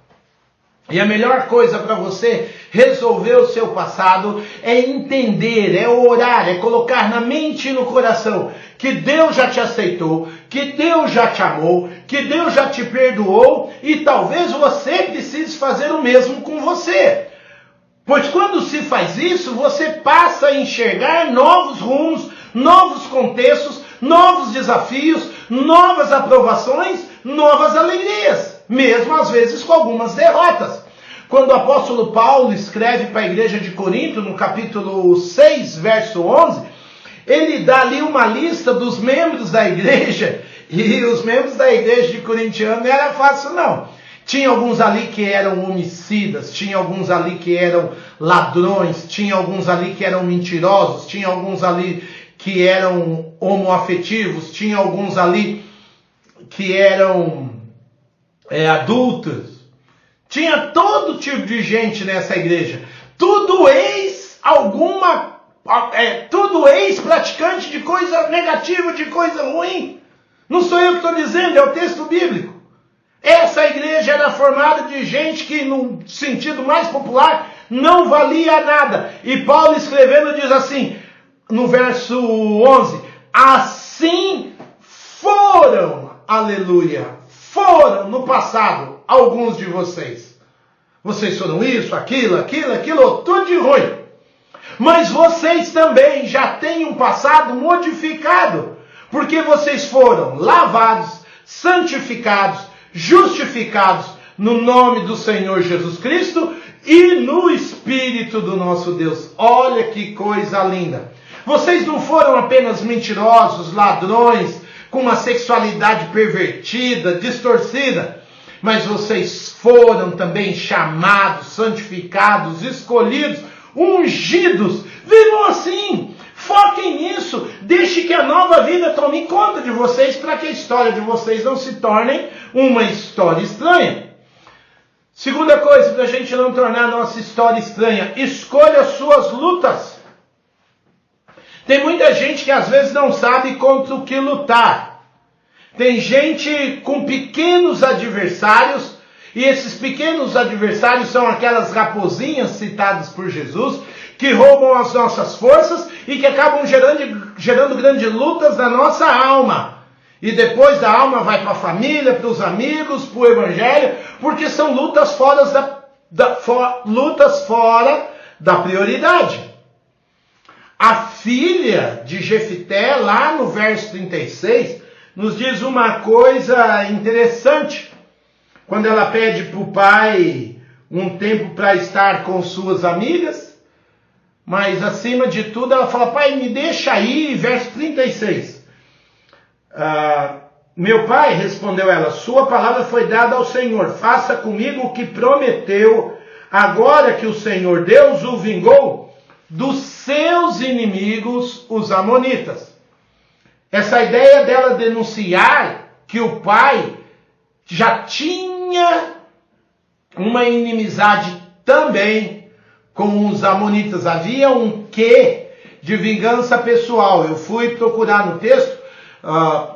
E a melhor coisa para você resolver o seu passado é entender, é orar, é colocar na mente e no coração que Deus já te aceitou, que Deus já te amou, que Deus já te perdoou e talvez você precise fazer o mesmo com você. Pois quando se faz isso, você passa a enxergar novos rumos, novos contextos, novos desafios, novas aprovações, novas alegrias, mesmo às vezes com algumas derrotas. Quando o apóstolo Paulo escreve para a igreja de Corinto, no capítulo 6, verso 11, ele dá ali uma lista dos membros da igreja, e os membros da igreja de Corintiano não era fácil não. Tinha alguns ali que eram homicidas, tinha alguns ali que eram ladrões, tinha alguns ali que eram mentirosos, tinha alguns ali que eram homoafetivos, tinha alguns ali que eram adúlteros. Tinha todo tipo de gente nessa igreja. Tudo ex alguma tudo ex-praticante de coisa negativa, de coisa ruim. Não sou eu que estou dizendo, é o texto bíblico. Essa igreja era formada de gente que, no sentido mais popular, não valia nada. E Paulo escrevendo diz assim, no verso 11, assim foram, aleluia, foram no passado alguns de vocês. Vocês foram isso, aquilo, tudo de ruim. Mas vocês também já têm um passado modificado, porque vocês foram lavados, santificados, justificados no nome do Senhor Jesus Cristo e no Espírito do nosso Deus. Olha que coisa linda. Vocês não foram apenas mentirosos, ladrões, com uma sexualidade pervertida, distorcida, mas vocês foram também chamados, santificados, escolhidos, ungidos. Vivam assim, foquem nisso, deixe que a nova vida tome conta de vocês para que a história de vocês não se torne uma história estranha. Segunda coisa, para a gente não tornar a nossa história estranha, escolha suas lutas. Tem muita gente que às vezes não sabe contra o que lutar. Tem gente com pequenos adversários, e esses pequenos adversários são aquelas raposinhas citadas por Jesus, que roubam as nossas forças e que acabam gerando grandes lutas na nossa alma. E depois da alma vai para a família, para os amigos, para o evangelho, porque são lutas lutas fora da prioridade. A filha de Jefité, lá no verso 36, nos diz uma coisa interessante. Quando ela pede para o pai um tempo para estar com suas amigas, mas acima de tudo ela fala, pai, me deixa aí, verso 36. Meu pai, respondeu ela, sua palavra foi dada ao Senhor, faça comigo o que prometeu, agora que o Senhor Deus o vingou dos seus inimigos, os amonitas. Essa ideia dela denunciar que o pai já tinha uma inimizade também com os amonitas. Havia um quê de vingança pessoal. Eu fui procurar no texto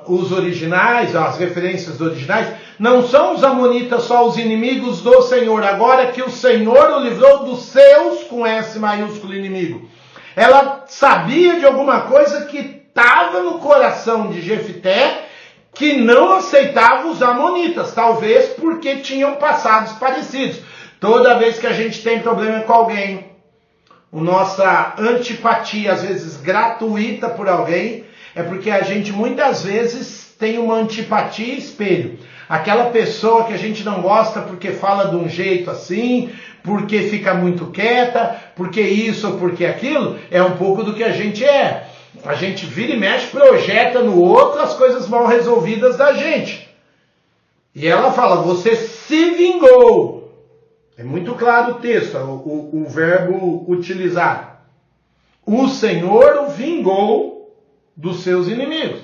os originais, as referências originais. Não são os amonitas só os inimigos do Senhor. Agora que o Senhor o livrou dos seus, com S maiúsculo, inimigo. Ela sabia de alguma coisa que estava no coração de Jefité, que não aceitava os amonitas, talvez porque tinham passados parecidos. Toda vez que a gente tem problema com alguém, a nossa antipatia, às vezes gratuita por alguém, é porque a gente muitas vezes tem uma antipatia espelho. Aquela pessoa que a gente não gosta porque fala de um jeito assim, porque fica muito quieta, porque isso ou porque aquilo, é um pouco do que a gente é. A gente vira e mexe, projeta no outro as coisas mal resolvidas da gente. E ela fala, você se vingou. É muito claro o texto, o verbo utilizado. O Senhor o vingou dos seus inimigos.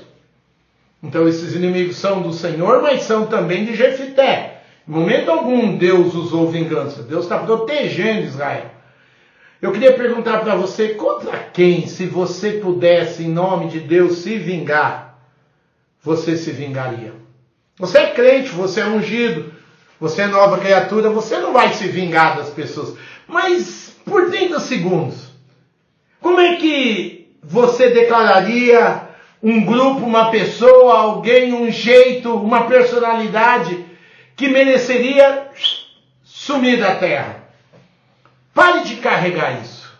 Então esses inimigos são do Senhor, mas são também de Jefité. Em momento algum Deus usou vingança. Deus está protegendo Israel. Eu queria perguntar para você, contra quem, se você pudesse, em nome de Deus, se vingar, você se vingaria? Você é crente, você é ungido, você é nova criatura, você não vai se vingar das pessoas. Mas por 30 segundos, como é que você declararia um grupo, uma pessoa, alguém, um jeito, uma personalidade que mereceria sumir da terra? Pare de carregar isso.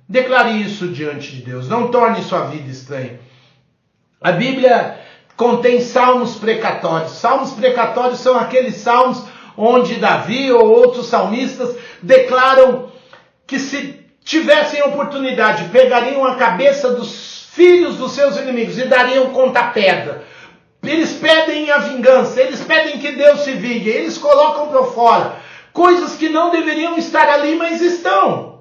Declare isso diante de Deus. Não torne sua vida estranha. A Bíblia contém salmos precatórios. Salmos precatórios são aqueles salmos onde Davi ou outros salmistas declaram que se tivessem oportunidade, pegariam a cabeça dos filhos dos seus inimigos e dariam contra a pedra. Eles pedem a vingança, eles pedem que Deus se vingue, eles colocam para fora coisas que não deveriam estar ali, mas estão.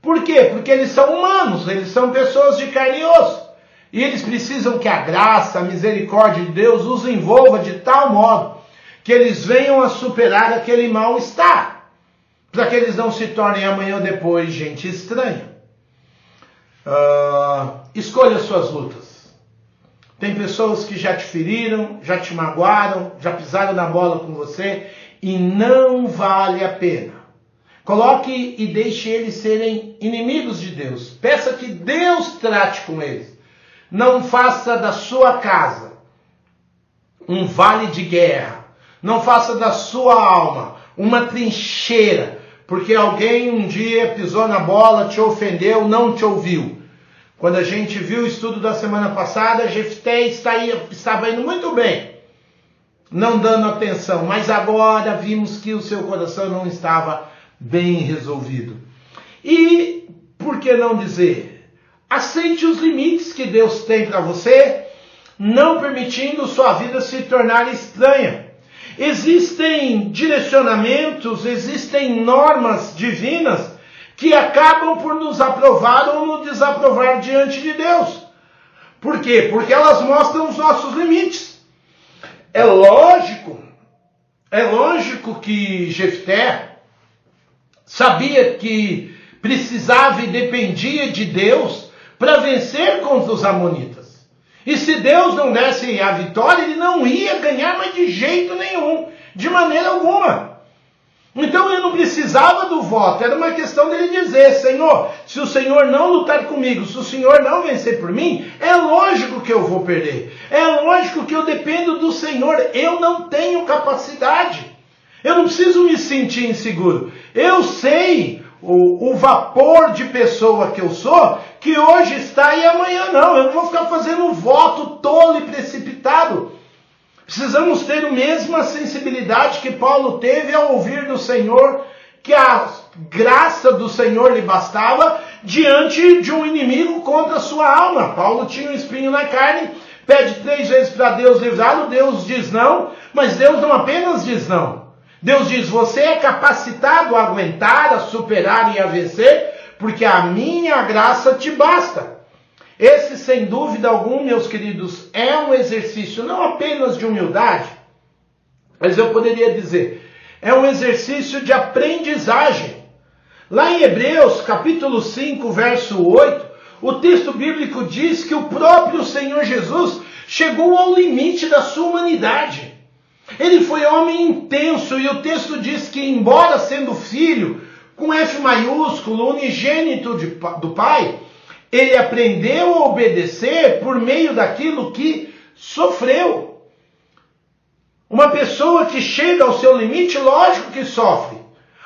Por quê? Porque eles são humanos, eles são pessoas de carne e osso. E eles precisam que a graça, a misericórdia de Deus os envolva de tal modo que eles venham a superar aquele mal-estar, para que eles não se tornem amanhã ou depois gente estranha. Escolha as suas lutas. Tem pessoas que já te feriram, já te magoaram, já pisaram na bola com você e não vale a pena. Coloque e deixe eles serem inimigos de Deus. Peça que Deus trate com eles. Não faça da sua casa um vale de guerra. Não faça da sua alma uma trincheira, porque alguém um dia pisou na bola, te ofendeu, não te ouviu. Quando a gente viu o estudo da semana passada, Jefté estava indo muito bem, não dando atenção, mas agora vimos que o seu coração não estava bem resolvido. E, por que não dizer, aceite os limites que Deus tem para você, não permitindo sua vida se tornar estranha. Existem direcionamentos, existem normas divinas que acabam por nos aprovar ou nos desaprovar diante de Deus. Por quê? Porque elas mostram os nossos limites. É lógico que Jefté sabia que precisava e dependia de Deus para vencer contra os amonitas. E se Deus não desse a vitória, ele não ia ganhar mais de jeito nenhum, de maneira alguma. Então ele não precisava do voto, era uma questão dele dizer, Senhor, se o Senhor não lutar comigo, se o Senhor não vencer por mim, é lógico que eu vou perder. É lógico que eu dependo do Senhor, eu não tenho capacidade. Eu não preciso me sentir inseguro. Eu sei o vapor de pessoa que eu sou, que hoje está e amanhã não. Eu não vou ficar fazendo um voto tolo e precipitado. Precisamos ter a mesma sensibilidade que Paulo teve ao ouvir do Senhor, que a graça do Senhor lhe bastava diante de um inimigo contra a sua alma. Paulo tinha um espinho na carne, pede 3 vezes para Deus livrá-lo, Deus diz não, mas Deus não apenas diz não. Deus diz, você é capacitado a aguentar, a superar e a vencer, porque a minha graça te basta. Esse, sem dúvida alguma, meus queridos, é um exercício não apenas de humildade, mas eu poderia dizer, é um exercício de aprendizagem. Lá em Hebreus, capítulo 5, verso 8, o texto bíblico diz que o próprio Senhor Jesus chegou ao limite da sua humanidade. Ele foi homem intenso e o texto diz que, embora sendo filho, com F maiúsculo, unigênito do Pai, ele aprendeu a obedecer por meio daquilo que sofreu. Uma pessoa que chega ao seu limite, lógico que sofre.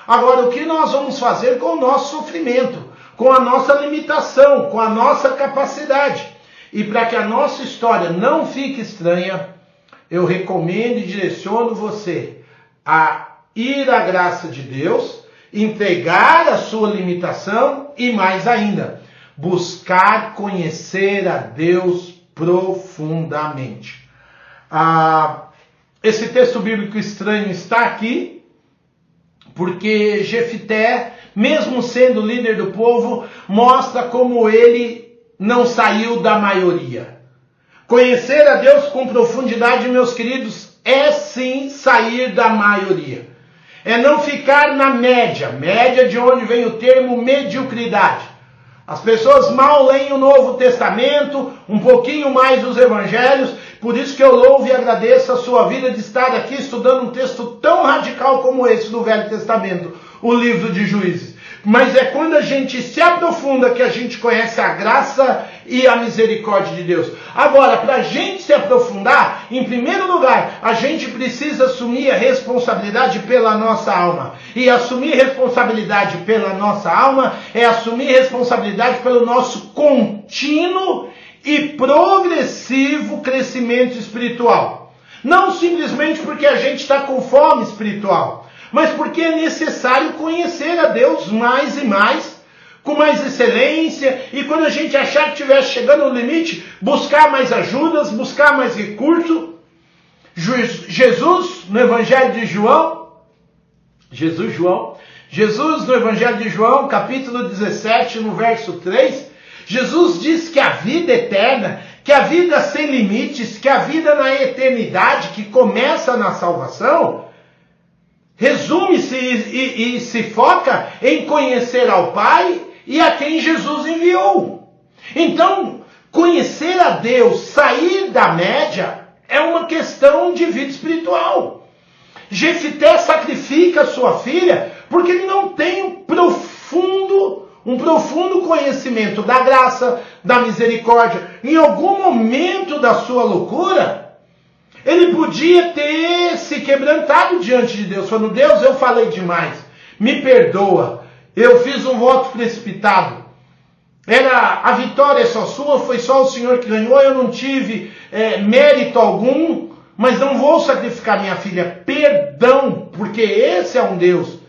Agora, o que nós vamos fazer com o nosso sofrimento, com a nossa limitação, com a nossa capacidade? E para que a nossa história não fique estranha, eu recomendo e direciono você a ir à graça de Deus, entregar a sua limitação e, mais ainda, buscar conhecer a Deus profundamente. Esse texto bíblico estranho está aqui, porque Jefté, mesmo sendo líder do povo, mostra como ele não saiu da maioria. Conhecer a Deus com profundidade, meus queridos, é sim sair da maioria. É não ficar na média de onde vem o termo mediocridade. As pessoas mal leem o Novo Testamento, um pouquinho mais os Evangelhos, por isso que eu louvo e agradeço a sua vida de estar aqui estudando um texto tão radical como esse do Velho Testamento, o livro de Juízes. Mas é quando a gente se aprofunda que a gente conhece a graça e a misericórdia de Deus. Agora, para a gente se aprofundar, em primeiro lugar, a gente precisa assumir a responsabilidade pela nossa alma. E assumir responsabilidade pela nossa alma é assumir responsabilidade pelo nosso contínuo e progressivo crescimento espiritual. Não simplesmente porque a gente está com fome espiritual, mas porque é necessário conhecer a Deus mais e mais, com mais excelência, e quando a gente achar que estivesse chegando no limite, buscar mais ajudas, buscar mais recurso. Jesus, no Evangelho de João, Jesus, no Evangelho de João, capítulo 17, no verso 3, Jesus diz que a vida eterna, que a vida sem limites, que a vida na eternidade, que começa na salvação, resume-se e se foca em conhecer ao Pai e a quem Jesus enviou. Então, conhecer a Deus, sair da média, é uma questão de vida espiritual. Jefité sacrifica sua filha porque ele não tem um profundo conhecimento da graça, da misericórdia. Em algum momento da sua loucura, ele podia ter se quebrantado diante de Deus, falando: Deus, eu falei demais, me perdoa, eu fiz um voto precipitado. A vitória é só sua, foi só o Senhor que ganhou, eu não tive mérito algum, mas não vou sacrificar minha filha. Perdão, porque esse é um Deus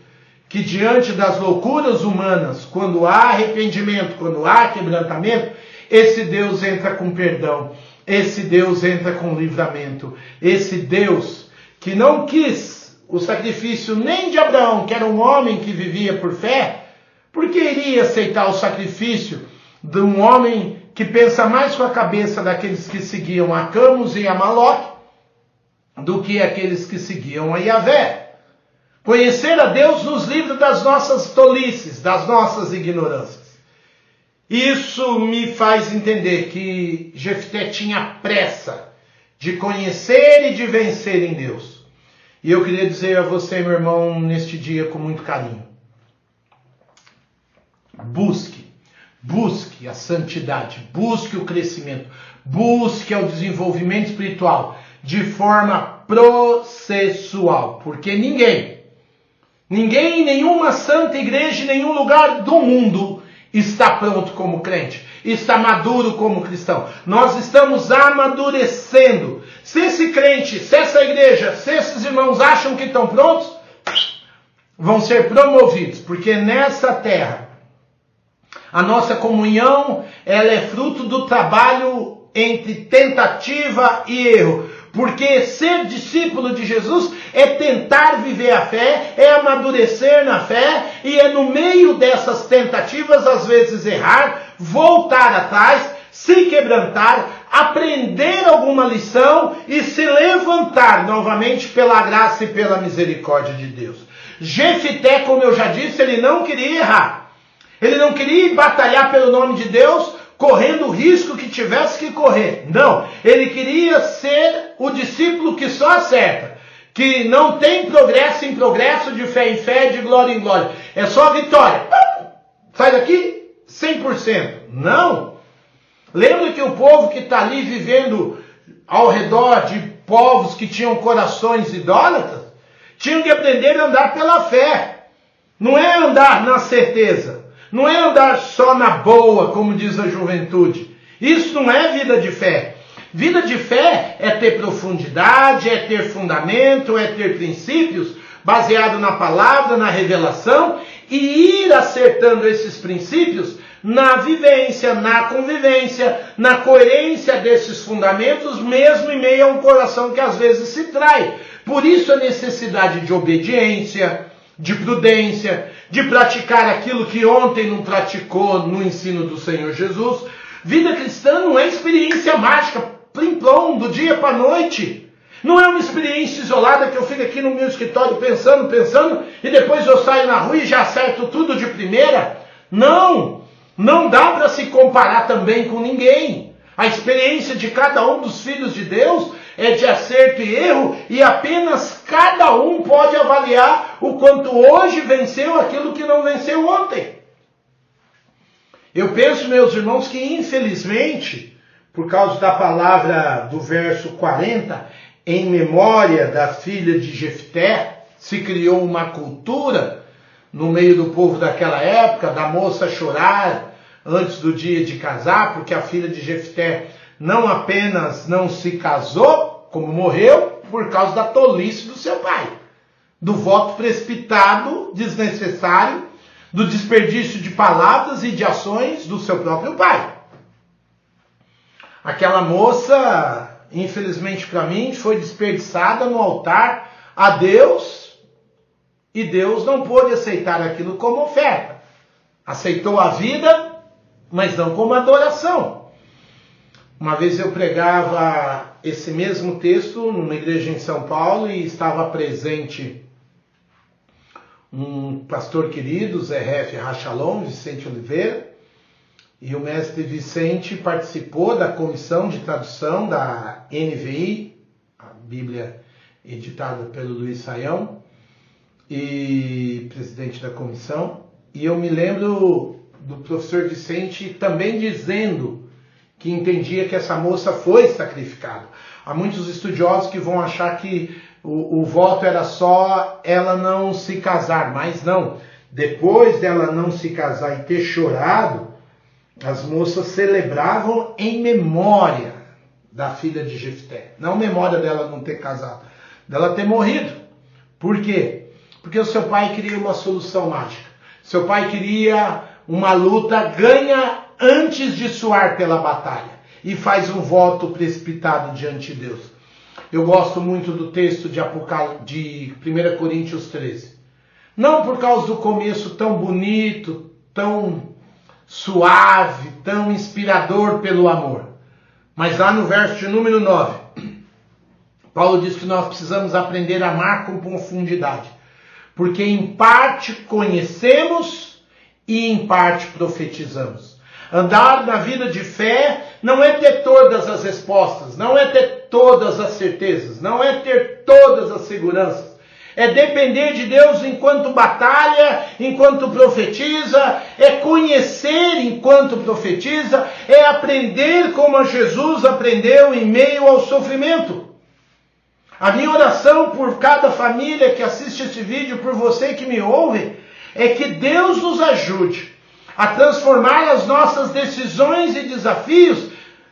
que diante das loucuras humanas, quando há arrependimento, quando há quebrantamento, esse Deus entra com perdão, esse Deus entra com livramento, esse Deus que não quis o sacrifício nem de Abraão, que era um homem que vivia por fé, porque iria aceitar o sacrifício de um homem que pensa mais com a cabeça daqueles que seguiam a Camus e a Maloque do que aqueles que seguiam a Yahvé. Conhecer a Deus nos livra das nossas tolices, das nossas ignorâncias. Isso me faz entender que Jefté tinha pressa de conhecer e de vencer em Deus. E eu queria dizer a você, meu irmão, neste dia com muito carinho: busque a santidade, busque o crescimento, busque o desenvolvimento espiritual de forma processual, porque ninguém, nenhuma santa igreja, em nenhum lugar do mundo está pronto como crente, está maduro como cristão. Nós estamos amadurecendo. Se esse crente, se essa igreja, se esses irmãos acham que estão prontos, vão ser promovidos, porque nessa terra a nossa comunhão, ela é fruto do trabalho entre tentativa e erro. Porque ser discípulo de Jesus é tentar viver a fé, é amadurecer na fé, e é no meio dessas tentativas, às vezes errar, voltar atrás, se quebrantar, aprender alguma lição e se levantar novamente pela graça e pela misericórdia de Deus. Jefité, como eu já disse, ele não queria errar. Ele não queria batalhar pelo nome de Deus, correndo o risco que tivesse que correr. Não, ele queria ser o discípulo que só acerta, que não tem progresso em progresso, de fé em fé, de glória em glória. É só vitória. Sai daqui, 100%. Não. Lembra que o povo que está ali vivendo ao redor de povos que tinham corações idólatras, tinham que aprender a andar pela fé. Não é andar na certeza. Não é andar só na boa, como diz a juventude. Isso não é vida de fé. Vida de fé é ter profundidade, é ter fundamento, é ter princípios, baseado na palavra, na revelação, e ir acertando esses princípios na vivência, na convivência, na coerência desses fundamentos, mesmo em meio a um coração que às vezes se trai. Por isso a necessidade de obediência, de prudência, de praticar aquilo que ontem não praticou no ensino do Senhor Jesus. Vida cristã não é experiência mágica, plim-plom, do dia para a noite. Não é uma experiência isolada que eu fico aqui no meu escritório pensando, e depois eu saio na rua e já acerto tudo de primeira. Não dá para se comparar também com ninguém. A experiência de cada um dos filhos de Deus é de acerto e erro, e apenas cada um pode avaliar o quanto hoje venceu aquilo que não venceu ontem. Eu penso, meus irmãos, que infelizmente, por causa da palavra do verso 40, em memória da filha de Jefté, se criou uma cultura no meio do povo daquela época, da moça chorar antes do dia de casar, porque a filha de Jefté não apenas não se casou, como morreu, por causa da tolice do seu pai, do voto precipitado, desnecessário, do desperdício de palavras e de ações do seu próprio pai. Aquela moça, infelizmente para mim, foi desperdiçada no altar a Deus, e Deus não pôde aceitar aquilo como oferta. Aceitou a vida, mas não como adoração. Uma vez eu pregava esse mesmo texto numa igreja em São Paulo e estava presente um pastor querido, Zé Ref Rachalon, Vicente Oliveira, E o mestre Vicente participou da comissão de tradução da NVI, a Bíblia editada pelo Luiz Saião, e presidente da comissão. E eu me lembro do professor Vicente também dizendo que entendia que essa moça foi sacrificada. Há muitos estudiosos que vão achar que o voto era só ela não se casar, mas não. Depois dela não se casar e ter chorado, as moças celebravam em memória da filha de Jefté. Não memória dela não ter casado, dela ter morrido. Por quê? Porque o seu pai queria uma solução mágica. Seu pai queria uma luta ganha antes de suar pela batalha. E faz um voto precipitado diante de Deus. Eu gosto muito do texto de 1 Coríntios 13. Não por causa do começo tão bonito, tão suave, tão inspirador pelo amor. Mas lá no verso de número 9, Paulo diz que nós precisamos aprender a amar com profundidade. Porque em parte conhecemos e em parte profetizamos. Andar na vida de fé não é ter todas as respostas, não é ter todas as certezas, não é ter todas as seguranças. É depender de Deus enquanto batalha, enquanto profetiza, é conhecer enquanto profetiza, é aprender como Jesus aprendeu em meio ao sofrimento. A minha oração por cada família que assiste esse vídeo, por você que me ouve, é que Deus nos ajude a transformar as nossas decisões e desafios,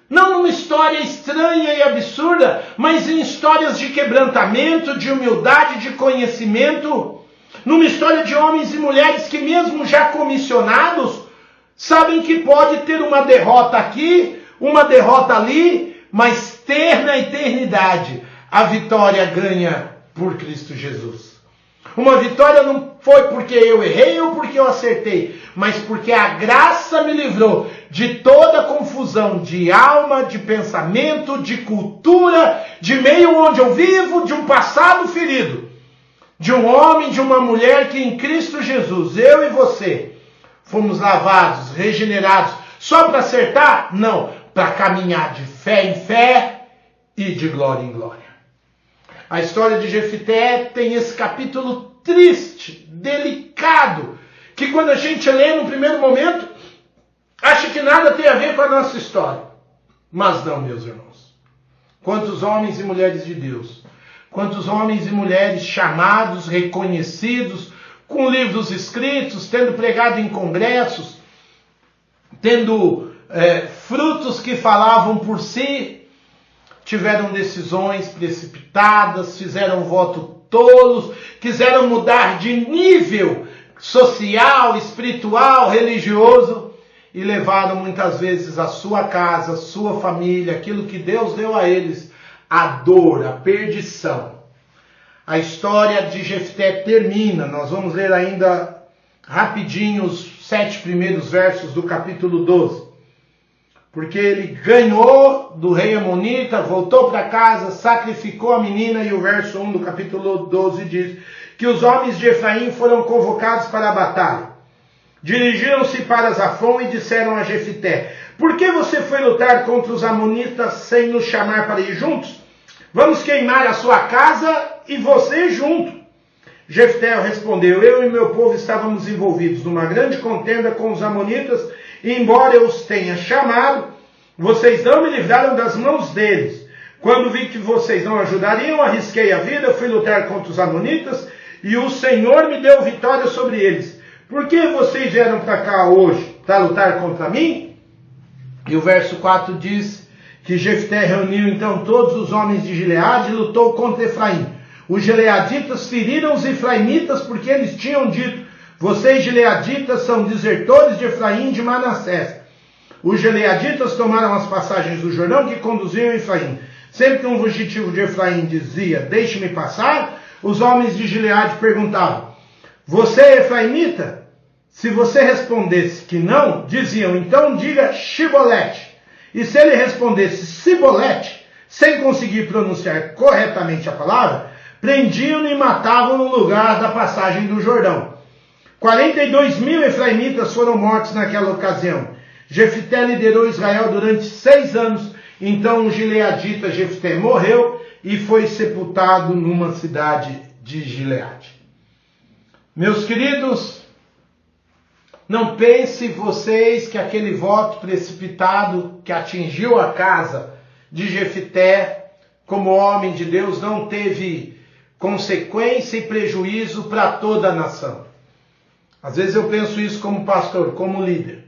não numa história estranha e absurda, mas em histórias de quebrantamento, de humildade, de conhecimento, numa história de homens e mulheres que mesmo já comissionados, sabem que pode ter uma derrota aqui, uma derrota ali, mas ter na eternidade a vitória ganha por Cristo Jesus. Uma vitória não foi porque eu errei ou porque eu acertei, mas porque a graça me livrou de toda a confusão de alma, de pensamento, de cultura, de meio onde eu vivo, de um passado ferido, de um homem, de uma mulher que em Cristo Jesus, eu e você, fomos lavados, regenerados, só para acertar? Não, para caminhar de fé em fé e de glória em glória. A história de Jefté tem esse capítulo triste, delicado, que quando a gente lê no primeiro momento, acha que nada tem a ver com a nossa história. Mas não, meus irmãos. Quantos homens e mulheres de Deus, quantos homens e mulheres chamados, reconhecidos, com livros escritos, tendo pregado em congressos, tendo frutos que falavam por si, tiveram decisões precipitadas, fizeram voto tolos, quiseram mudar de nível social, espiritual, religioso e levaram muitas vezes a sua casa, a sua família, aquilo que Deus deu a eles, a dor, a perdição. A história de Jefté termina, nós vamos ler ainda rapidinho os 7 primeiros versos do capítulo 12. Porque ele ganhou do rei Amonita, voltou para casa, sacrificou a menina, e o verso 1 do capítulo 12 diz que os homens de Efraim foram convocados para a batalha. Dirigiram-se para Zafon e disseram a Jefté: por que você foi lutar contra os amonitas sem nos chamar para ir juntos? Vamos queimar a sua casa e você junto. Jefté respondeu: eu e meu povo estávamos envolvidos numa grande contenda com os amonitas, e embora eu os tenha chamado, vocês não me livraram das mãos deles. Quando vi que vocês não ajudariam, arrisquei a vida, fui lutar contra os amonitas, e o Senhor me deu vitória sobre eles. Por que vocês vieram para cá hoje? Para lutar contra mim? E o verso 4 diz que Jefté reuniu então todos os homens de Gileade e lutou contra Efraim. Os gileaditas feriram os efraimitas porque eles tinham dito: vocês gileaditas são desertores de Efraim e de Manassés. Os gileaditas tomaram as passagens do Jordão que conduziam a Efraim. Sempre que um fugitivo de Efraim dizia: deixe-me passar, os homens de Gileade perguntavam: você é efraimita? Se você respondesse que não, diziam: então diga Shibolete. E se ele respondesse Sibolete, sem conseguir pronunciar corretamente a palavra, prendiam-no e matavam no lugar da passagem do Jordão. 42.000 efraimitas foram mortos naquela ocasião. Jefté liderou Israel durante 6 anos. Então o gileadita Jefté morreu e foi sepultado numa cidade de Gileade. Meus queridos, não pense vocês que aquele voto precipitado que atingiu a casa de Jefté como homem de Deus não teve consequência e prejuízo para toda a nação. Às vezes eu penso isso como pastor, como líder.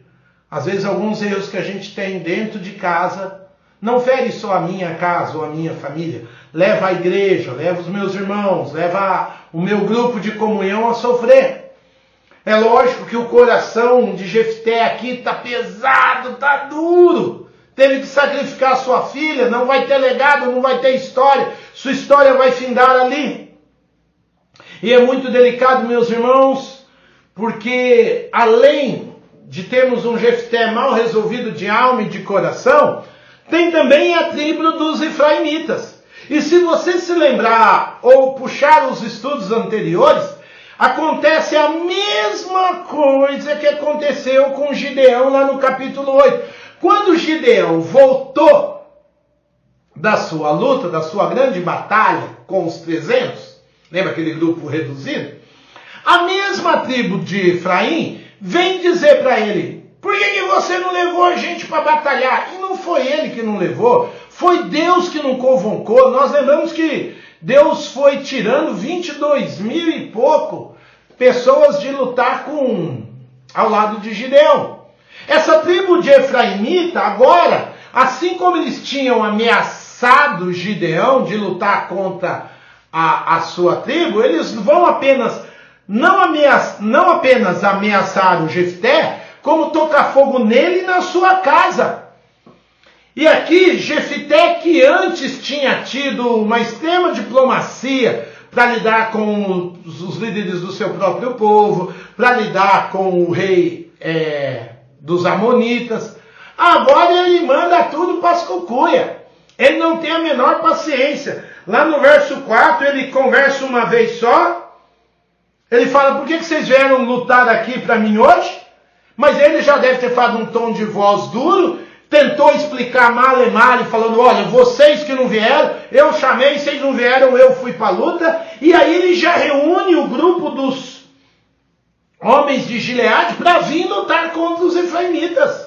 Às vezes alguns erros que a gente tem dentro de casa não fere só a minha casa ou a minha família. Leva a igreja, leva os meus irmãos, leva o meu grupo de comunhão a sofrer. É lógico que o coração de Jefté aqui está pesado, está duro. Teve que sacrificar sua filha, não vai ter legado, não vai ter história. Sua história vai findar ali. E é muito delicado, meus irmãos, porque além de termos um Jefté mal resolvido de alma e de coração, tem também a tribo dos Efraimitas. E se você se lembrar ou puxar os estudos anteriores, acontece a mesma coisa que aconteceu com Gideão lá no capítulo 8. Quando Gideão voltou da sua luta, da sua grande batalha com os 300, lembra aquele grupo reduzido? A mesma tribo de Efraim vem dizer para ele: por que você não levou a gente para batalhar? E não foi ele que não levou, foi Deus que não convocou. Nós lembramos que Deus foi tirando 22 mil e pouco pessoas de lutar ao lado de Gideão. Essa tribo de Efraimita agora, assim como eles tinham ameaçado Gideão de lutar contra a sua tribo, eles vão não apenas ameaçar o Jefté, como tocar fogo nele e na sua casa. E aqui, Jefté, que antes tinha tido uma extrema diplomacia para lidar com os líderes do seu próprio povo, para lidar com o rei dos Amonitas, agora ele manda tudo para as cucuias. Ele não tem a menor paciência. Lá no verso 4, ele conversa uma vez só. Ele fala: por que vocês vieram lutar aqui para mim hoje? Mas ele já deve ter falado um tom de voz duro, tentou explicar male, falando: olha, vocês que não vieram, eu chamei, vocês não vieram, eu fui para a luta. E aí ele já reúne o grupo dos homens de Gileade para vir lutar contra os Efraimitas.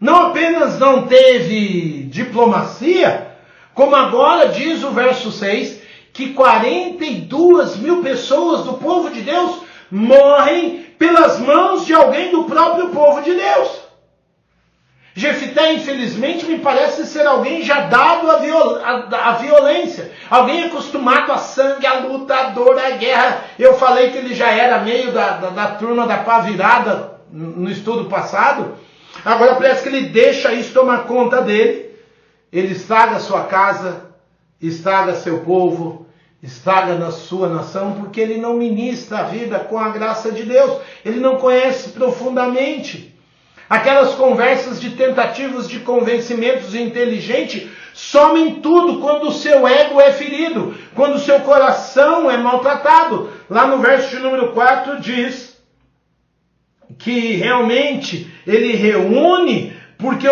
Não apenas não teve diplomacia, como agora diz o verso 6, que 42 mil pessoas do povo de Deus morrem pelas mãos de alguém do próprio povo de Deus. Jefté, infelizmente, me parece ser alguém já dado à violência. Alguém acostumado a sangue, a luta, a dor, a guerra. Eu falei que ele já era meio da turma da pá virada no estudo passado. Agora parece que ele deixa isso tomar conta dele. Ele estraga a sua casa, estraga seu povo, estraga na sua nação, porque ele não ministra a vida com a graça de Deus. Ele não conhece profundamente. Aquelas conversas de tentativas de convencimentos inteligentes somem tudo quando o seu ego é ferido, quando o seu coração é maltratado. Lá no verso de número 4 diz que realmente ele reúne, porque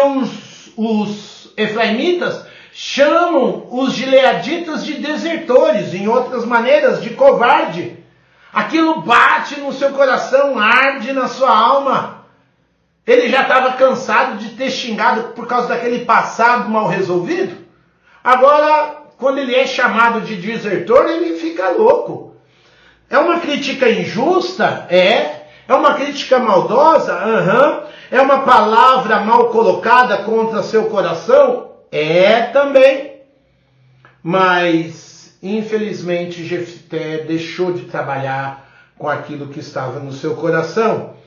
os efraimitas chamam os gileaditas de desertores, em outras maneiras, de covarde. Aquilo bate no seu coração, arde na sua alma. Ele já estava cansado de ter xingado por causa daquele passado mal resolvido. Agora, quando ele é chamado de desertor, ele fica louco. É uma crítica injusta? É uma crítica maldosa? É uma palavra mal colocada contra seu coração? É também. Mas, infelizmente, Jefté deixou de trabalhar com aquilo que estava no seu coração.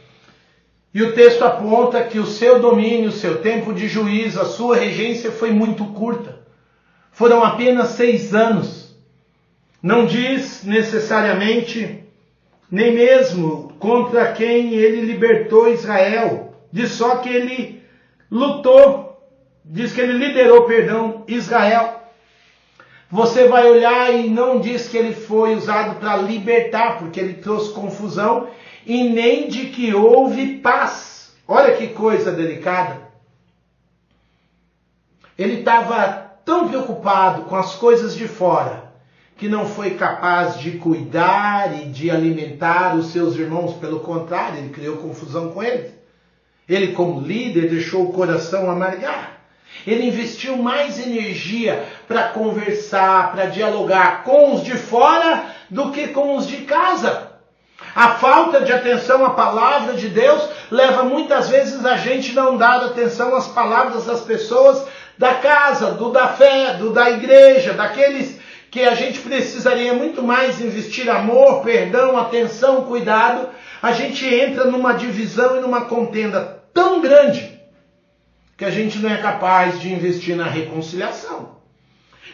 E o texto aponta que o seu domínio, o seu tempo de juízo, a sua regência foi muito curta. Foram apenas 6 anos. Não diz necessariamente, nem mesmo contra quem ele libertou Israel. Diz só que ele lutou, diz que ele liderou, Israel. Você vai olhar e não diz que ele foi usado para libertar, porque ele trouxe confusão, e nem de que houve paz. Olha que coisa delicada. Ele estava tão preocupado com as coisas de fora que não foi capaz de cuidar e de alimentar os seus irmãos. Pelo contrário, ele criou confusão com eles. Ele, como líder, deixou o coração amargar. Ele investiu mais energia para conversar, para dialogar com os de fora do que com os de casa. A falta de atenção à palavra de Deus leva muitas vezes a gente não dar atenção às palavras das pessoas da casa, da fé, da igreja, daqueles que a gente precisaria muito mais investir amor, perdão, atenção, cuidado. A gente entra numa divisão e numa contenda tão grande que a gente não é capaz de investir na reconciliação.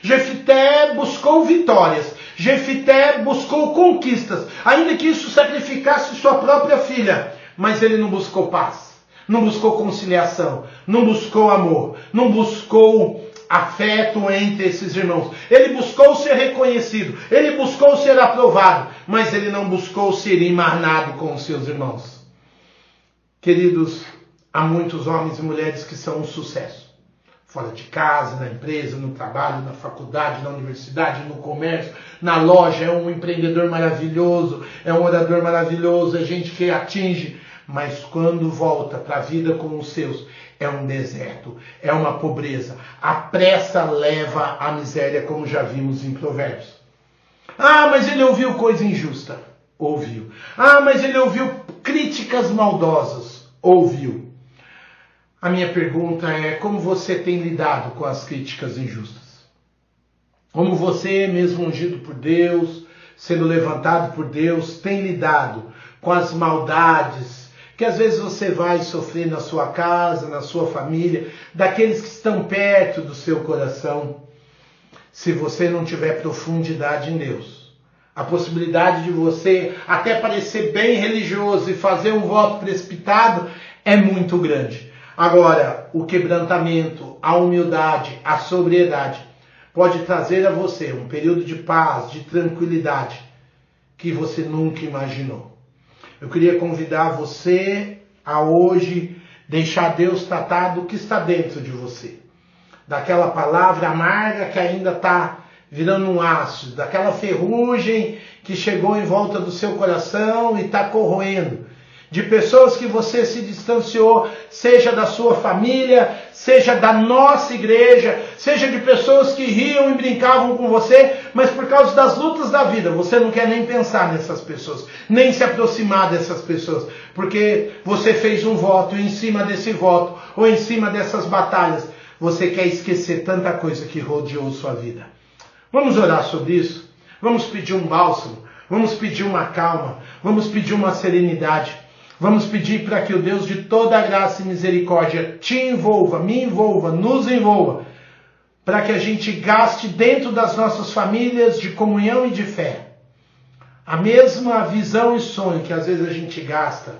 Jefité buscou vitórias, Jefité buscou conquistas, ainda que isso sacrificasse sua própria filha, mas ele não buscou paz, não buscou conciliação, não buscou amor, não buscou afeto entre esses irmãos. Ele buscou ser reconhecido, ele buscou ser aprovado, mas ele não buscou ser emanado com os seus irmãos. Queridos, há muitos homens e mulheres que são um sucesso. Fora de casa, na empresa, no trabalho, na faculdade, na universidade, no comércio, na loja. É um empreendedor maravilhoso, é um orador maravilhoso, é gente que atinge. Mas quando volta para a vida com os seus, é um deserto, é uma pobreza. A pressa leva à miséria, como já vimos em Provérbios. Ah, mas ele ouviu coisa injusta. Ouviu. Ah, mas ele ouviu críticas maldosas. Ouviu. A minha pergunta é: como você tem lidado com as críticas injustas? Como você, mesmo ungido por Deus, sendo levantado por Deus, tem lidado com as maldades que às vezes você vai sofrer na sua casa, na sua família, daqueles que estão perto do seu coração? Se você não tiver profundidade em Deus, a possibilidade de você até parecer bem religioso e fazer um voto precipitado é muito grande. Agora, o quebrantamento, a humildade, a sobriedade pode trazer a você um período de paz, de tranquilidade que você nunca imaginou. Eu queria convidar você a hoje deixar Deus tratar do que está dentro de você. Daquela palavra amarga que ainda está virando um ácido, daquela ferrugem que chegou em volta do seu coração e está corroendo. De pessoas que você se distanciou, seja da sua família, seja da nossa igreja, seja de pessoas que riam e brincavam com você, mas por causa das lutas da vida, você não quer nem pensar nessas pessoas, nem se aproximar dessas pessoas, porque você fez um voto e em cima desse voto, ou em cima dessas batalhas, você quer esquecer tanta coisa que rodeou sua vida. Vamos orar sobre isso? Vamos pedir um bálsamo, vamos pedir uma calma, vamos pedir uma serenidade. Vamos pedir para que o Deus de toda a graça e misericórdia te envolva, me envolva, nos envolva, para que a gente gaste dentro das nossas famílias de comunhão e de fé a mesma visão e sonho que às vezes a gente gasta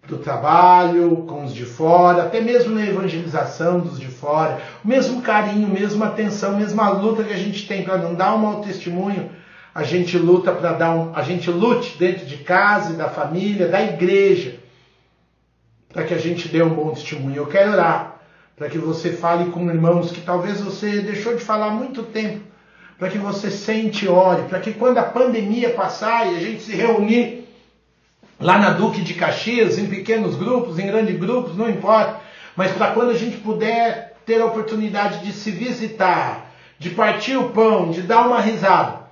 do trabalho, com os de fora, até mesmo na evangelização dos de fora, o mesmo carinho, mesma atenção, mesma luta que a gente tem para não dar um mau testemunho. A gente luta a gente lute dentro de casa e da família, da igreja, para que a gente dê um bom testemunho. Eu quero orar para que você fale com irmãos que talvez você deixou de falar há muito tempo, para que você sente e ore, para que quando a pandemia passar e a gente se reunir lá na Duque de Caxias, em pequenos grupos, em grandes grupos, não importa, mas para quando a gente puder ter a oportunidade de se visitar, de partir o pão, de dar uma risada,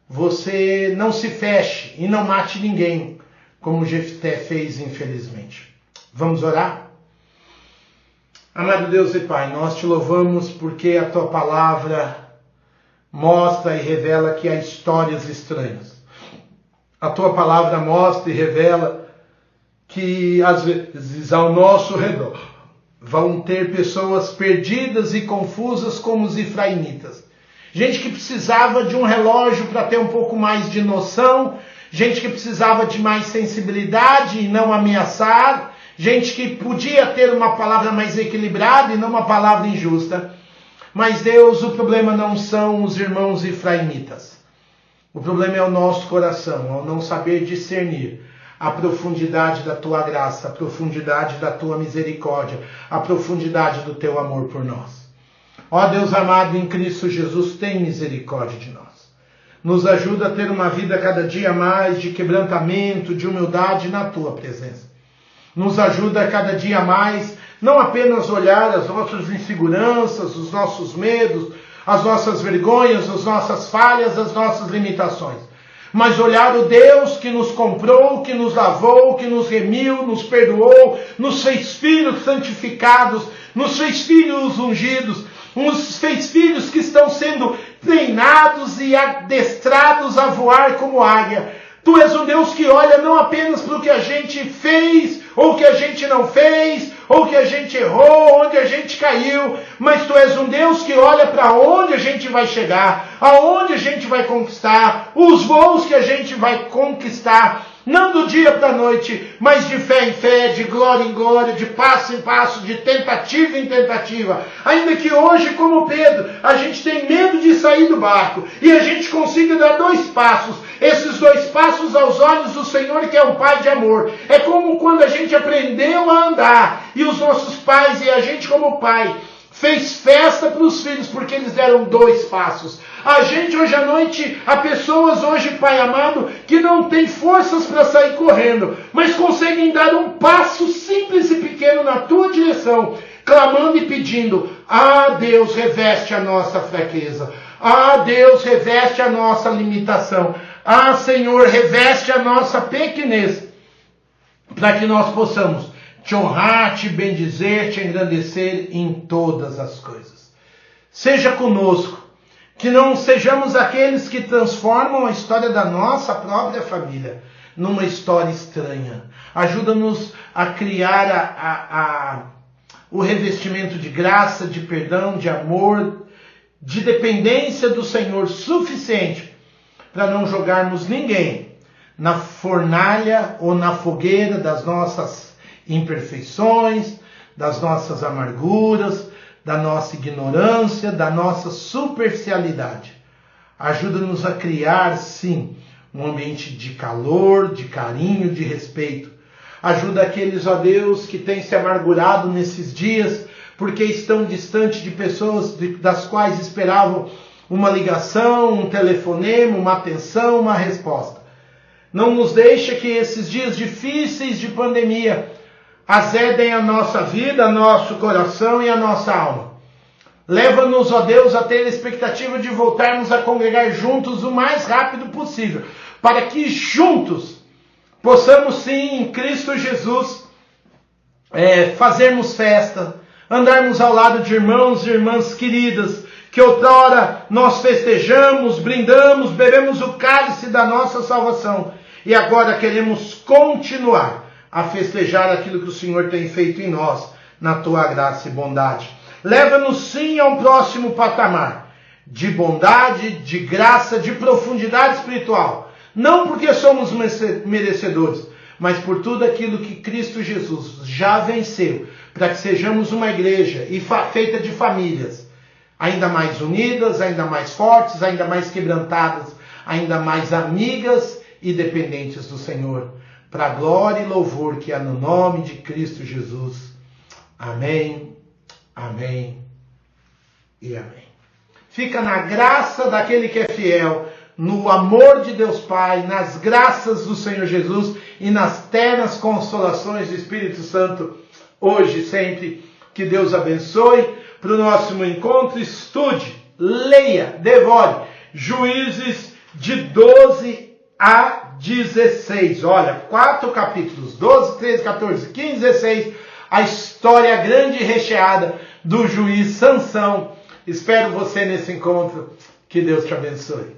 você não se feche e não mate ninguém, como Jefté fez, infelizmente. Vamos orar? Amado Deus e Pai, nós te louvamos porque a tua palavra mostra e revela que há histórias estranhas. A tua palavra mostra e revela que às vezes ao nosso redor vão ter pessoas perdidas e confusas como os efraimitas. Gente que precisava de um relógio para ter um pouco mais de noção, gente que precisava de mais sensibilidade e não ameaçar, gente que podia ter uma palavra mais equilibrada e não uma palavra injusta. Mas Deus, o problema não são os irmãos efraimitas. O problema é o nosso coração, ao não saber discernir a profundidade da tua graça, a profundidade da tua misericórdia, a profundidade do teu amor por nós. Ó Deus amado, em Cristo Jesus, tem misericórdia de nós. Nos ajuda a ter uma vida cada dia mais de quebrantamento, de humildade na tua presença. Nos ajuda a cada dia mais, não apenas olhar as nossas inseguranças, os nossos medos, as nossas vergonhas, as nossas falhas, as nossas limitações, mas olhar o Deus que nos comprou, que nos lavou, que nos remiu, nos perdoou, nos fez filhos santificados, nos fez filhos ungidos, nos fez filhos que estão sendo treinados e adestrados a voar como águia. Tu és um Deus que olha não apenas para o que a gente fez, ou o que a gente não fez, ou o que a gente errou, onde a gente caiu, mas Tu és um Deus que olha para onde a gente vai chegar, aonde a gente vai conquistar, os voos que a gente vai conquistar, não do dia para a noite, mas de fé em fé, de glória em glória, de passo em passo, de tentativa em tentativa. Ainda que hoje, como Pedro, a gente tem medo de sair do barco e a gente consiga dar 2 passos. Esses 2 passos aos olhos do Senhor, que é um Pai de amor. É como quando a gente aprendeu a andar e os nossos pais e a gente como pai fez festa para os filhos porque eles deram 2 passos. A gente hoje à noite, há pessoas hoje, Pai amado, que não tem forças para sair correndo, mas conseguem dar um passo simples e pequeno na tua direção, clamando e pedindo: ah, Deus, reveste a nossa fraqueza. Ah, Deus, reveste a nossa limitação. Ah, Senhor, reveste a nossa pequenez, para que nós possamos te honrar, te bendizer, te engrandecer em todas as coisas. Seja conosco, que não sejamos aqueles que transformam a história da nossa própria família numa história estranha. Ajuda-nos a criar o revestimento de graça, de perdão, de amor, de dependência do Senhor suficiente para não jogarmos ninguém na fornalha ou na fogueira das nossas imperfeições, das nossas amarguras, da nossa ignorância, da nossa superficialidade. Ajuda-nos a criar, sim, um ambiente de calor, de carinho, de respeito. Ajuda aqueles, ó Deus, que têm se amargurado nesses dias, porque estão distantes de pessoas das quais esperavam uma ligação, um telefonema, uma atenção, uma resposta. Não nos deixa que esses dias difíceis de pandemia azedem a nossa vida, nosso coração e a nossa alma. Leva-nos, ó Deus, a ter a expectativa de voltarmos a congregar juntos o mais rápido possível, para que juntos possamos sim, em Cristo Jesus, fazermos festa, andarmos ao lado de irmãos e irmãs queridas, que outrora nós festejamos, brindamos, bebemos o cálice da nossa salvação, e agora queremos continuar a festejar aquilo que o Senhor tem feito em nós, na tua graça e bondade. Leva-nos sim a um próximo patamar de bondade, de graça, de profundidade espiritual. Não porque somos merecedores, mas por tudo aquilo que Cristo Jesus já venceu, para que sejamos uma igreja feita de famílias, ainda mais unidas, ainda mais fortes, ainda mais quebrantadas, ainda mais amigas e dependentes do Senhor. Para a glória e louvor que há no nome de Cristo Jesus. Amém, amém e amém. Fica na graça daquele que é fiel, no amor de Deus Pai, nas graças do Senhor Jesus e nas ternas consolações do Espírito Santo, hoje e sempre. Que Deus abençoe. Para o nosso encontro, estude, leia, devore Juízes de 12 a 16. Olha, 4 capítulos, 12, 13, 14, 15, 16. A história grande e recheada do juiz Sansão. Espero você nesse encontro. Que Deus te abençoe.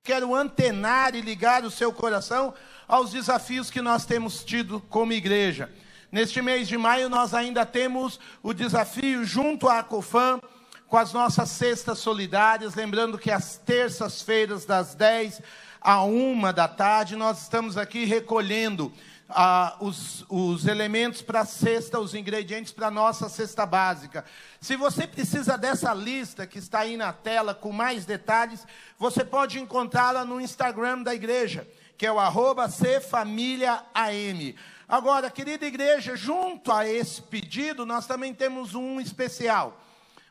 Quero antenar e ligar o seu coração aos desafios que nós temos tido como igreja. Neste mês de maio nós ainda temos o desafio junto à Cofam, com as nossas cestas solidárias, lembrando que às terças-feiras das 10 à 1 da tarde, nós estamos aqui recolhendo os elementos para a cesta, os ingredientes para a nossa cesta básica. Se você precisa dessa lista que está aí na tela com mais detalhes, você pode encontrá-la no Instagram da igreja, que é o @cfamiliaam. Agora, querida igreja, junto a esse pedido, nós também temos um especial.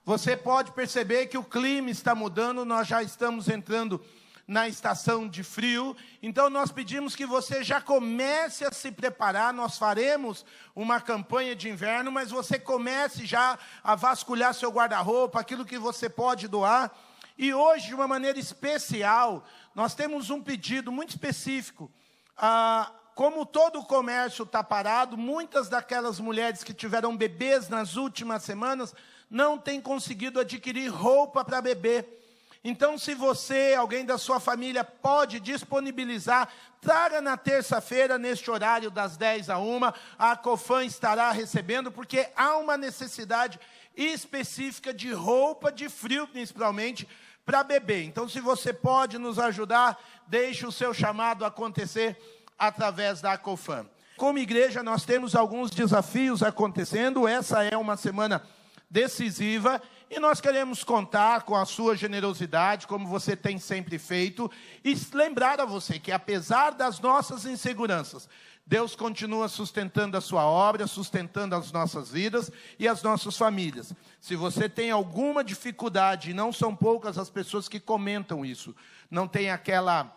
Você pode perceber que o clima está mudando, nós já estamos entrando na estação de frio, então nós pedimos que você já comece a se preparar. Nós faremos uma campanha de inverno, mas você comece já a vasculhar seu guarda-roupa, aquilo que você pode doar. E hoje, de uma maneira especial, nós temos um pedido muito específico. Como todo o comércio está parado, muitas daquelas mulheres que tiveram bebês nas últimas semanas não têm conseguido adquirir roupa para bebê. Então, se você, alguém da sua família, pode disponibilizar, traga na terça-feira, neste horário das 10 a 1, a Cofam estará recebendo, porque há uma necessidade específica de roupa de frio, principalmente, para bebê. Então, se você pode nos ajudar, deixe o seu chamado acontecer através da Cofam. Como igreja, nós temos alguns desafios acontecendo. Essa é uma semana decisiva e nós queremos contar com a sua generosidade, como você tem sempre feito, e lembrar a você que, apesar das nossas inseguranças, Deus continua sustentando a sua obra, sustentando as nossas vidas e as nossas famílias. Se você tem alguma dificuldade, e não são poucas as pessoas que comentam isso, não tem aquela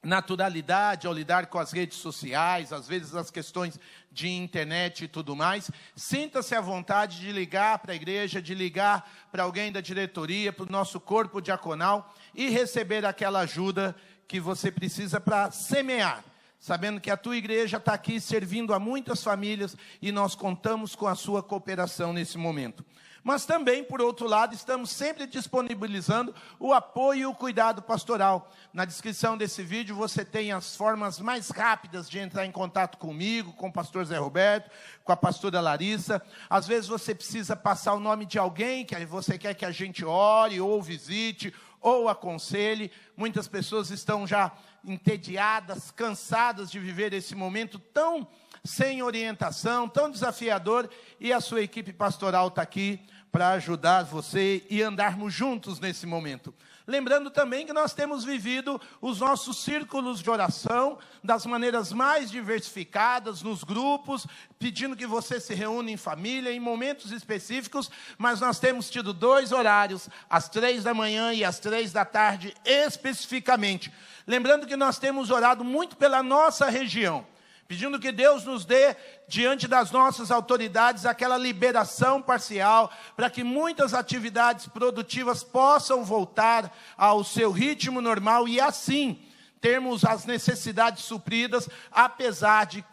naturalidade ao lidar com as redes sociais, às vezes as questões de internet e tudo mais, sinta-se à vontade de ligar para a igreja, de ligar para alguém da diretoria, para o nosso corpo diaconal e receber aquela ajuda que você precisa para semear, sabendo que a tua igreja está aqui servindo a muitas famílias e nós contamos com a sua cooperação nesse momento. Mas também, por outro lado, estamos sempre disponibilizando o apoio e o cuidado pastoral. Na descrição desse vídeo você tem as formas mais rápidas de entrar em contato comigo, com o pastor Zé Roberto, com a pastora Larissa. Às vezes você precisa passar o nome de alguém que você quer que a gente ore, ou visite, ou aconselhe. Muitas pessoas estão já entediadas, cansadas de viver esse momento tão sem orientação, tão desafiador, e a sua equipe pastoral está aqui para ajudar você e andarmos juntos nesse momento. Lembrando também que nós temos vivido os nossos círculos de oração das maneiras mais diversificadas, nos grupos, pedindo que você se reúna em família, em momentos específicos, mas nós temos tido 2 horários, às 3 da manhã e às 3 da tarde, especificamente. Lembrando que nós temos orado muito pela nossa região, pedindo que Deus nos dê, diante das nossas autoridades, aquela liberação parcial, para que muitas atividades produtivas possam voltar ao seu ritmo normal e assim termos as necessidades supridas, apesar de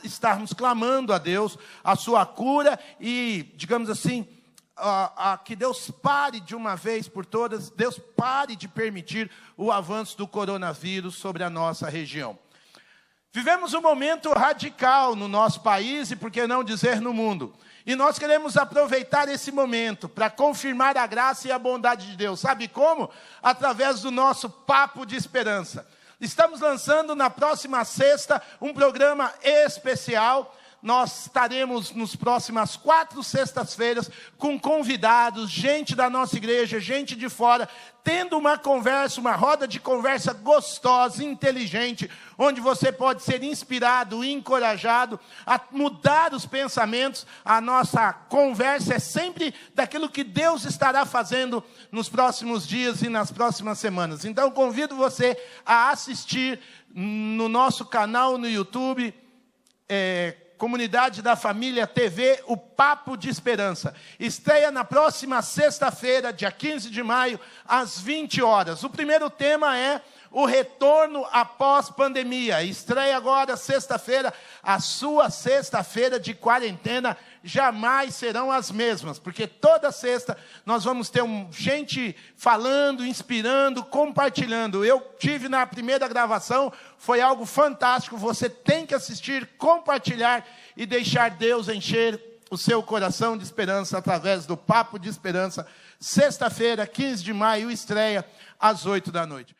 estarmos clamando a Deus a sua cura e, digamos assim, que Deus pare de uma vez por todas, Deus pare de permitir o avanço do coronavírus sobre a nossa região. Vivemos um momento radical no nosso país e, por que não dizer, no mundo. E nós queremos aproveitar esse momento para confirmar a graça e a bondade de Deus. Sabe como? Através do nosso Papo de Esperança. Estamos lançando na próxima sexta um programa especial. Nós estaremos nas próximas 4 sextas-feiras com convidados, gente da nossa igreja, gente de fora, tendo uma conversa, uma roda de conversa gostosa, inteligente, onde você pode ser inspirado, encorajado a mudar os pensamentos. A nossa conversa é sempre daquilo que Deus estará fazendo nos próximos dias e nas próximas semanas. Então, convido você a assistir no nosso canal no YouTube, Comunidade da Família TV, o Papo de Esperança. Estreia na próxima sexta-feira, dia 15 de maio, às 20 horas. O primeiro tema é o retorno após pandemia. Estreia agora, sexta-feira. A sua sexta-feira de quarentena jamais serão as mesmas, porque toda sexta nós vamos ter gente falando, inspirando, compartilhando. Eu tive na primeira gravação, foi algo fantástico. Você tem que assistir, compartilhar e deixar Deus encher o seu coração de esperança através do Papo de Esperança. Sexta-feira, 15 de maio, estreia às 8 da noite.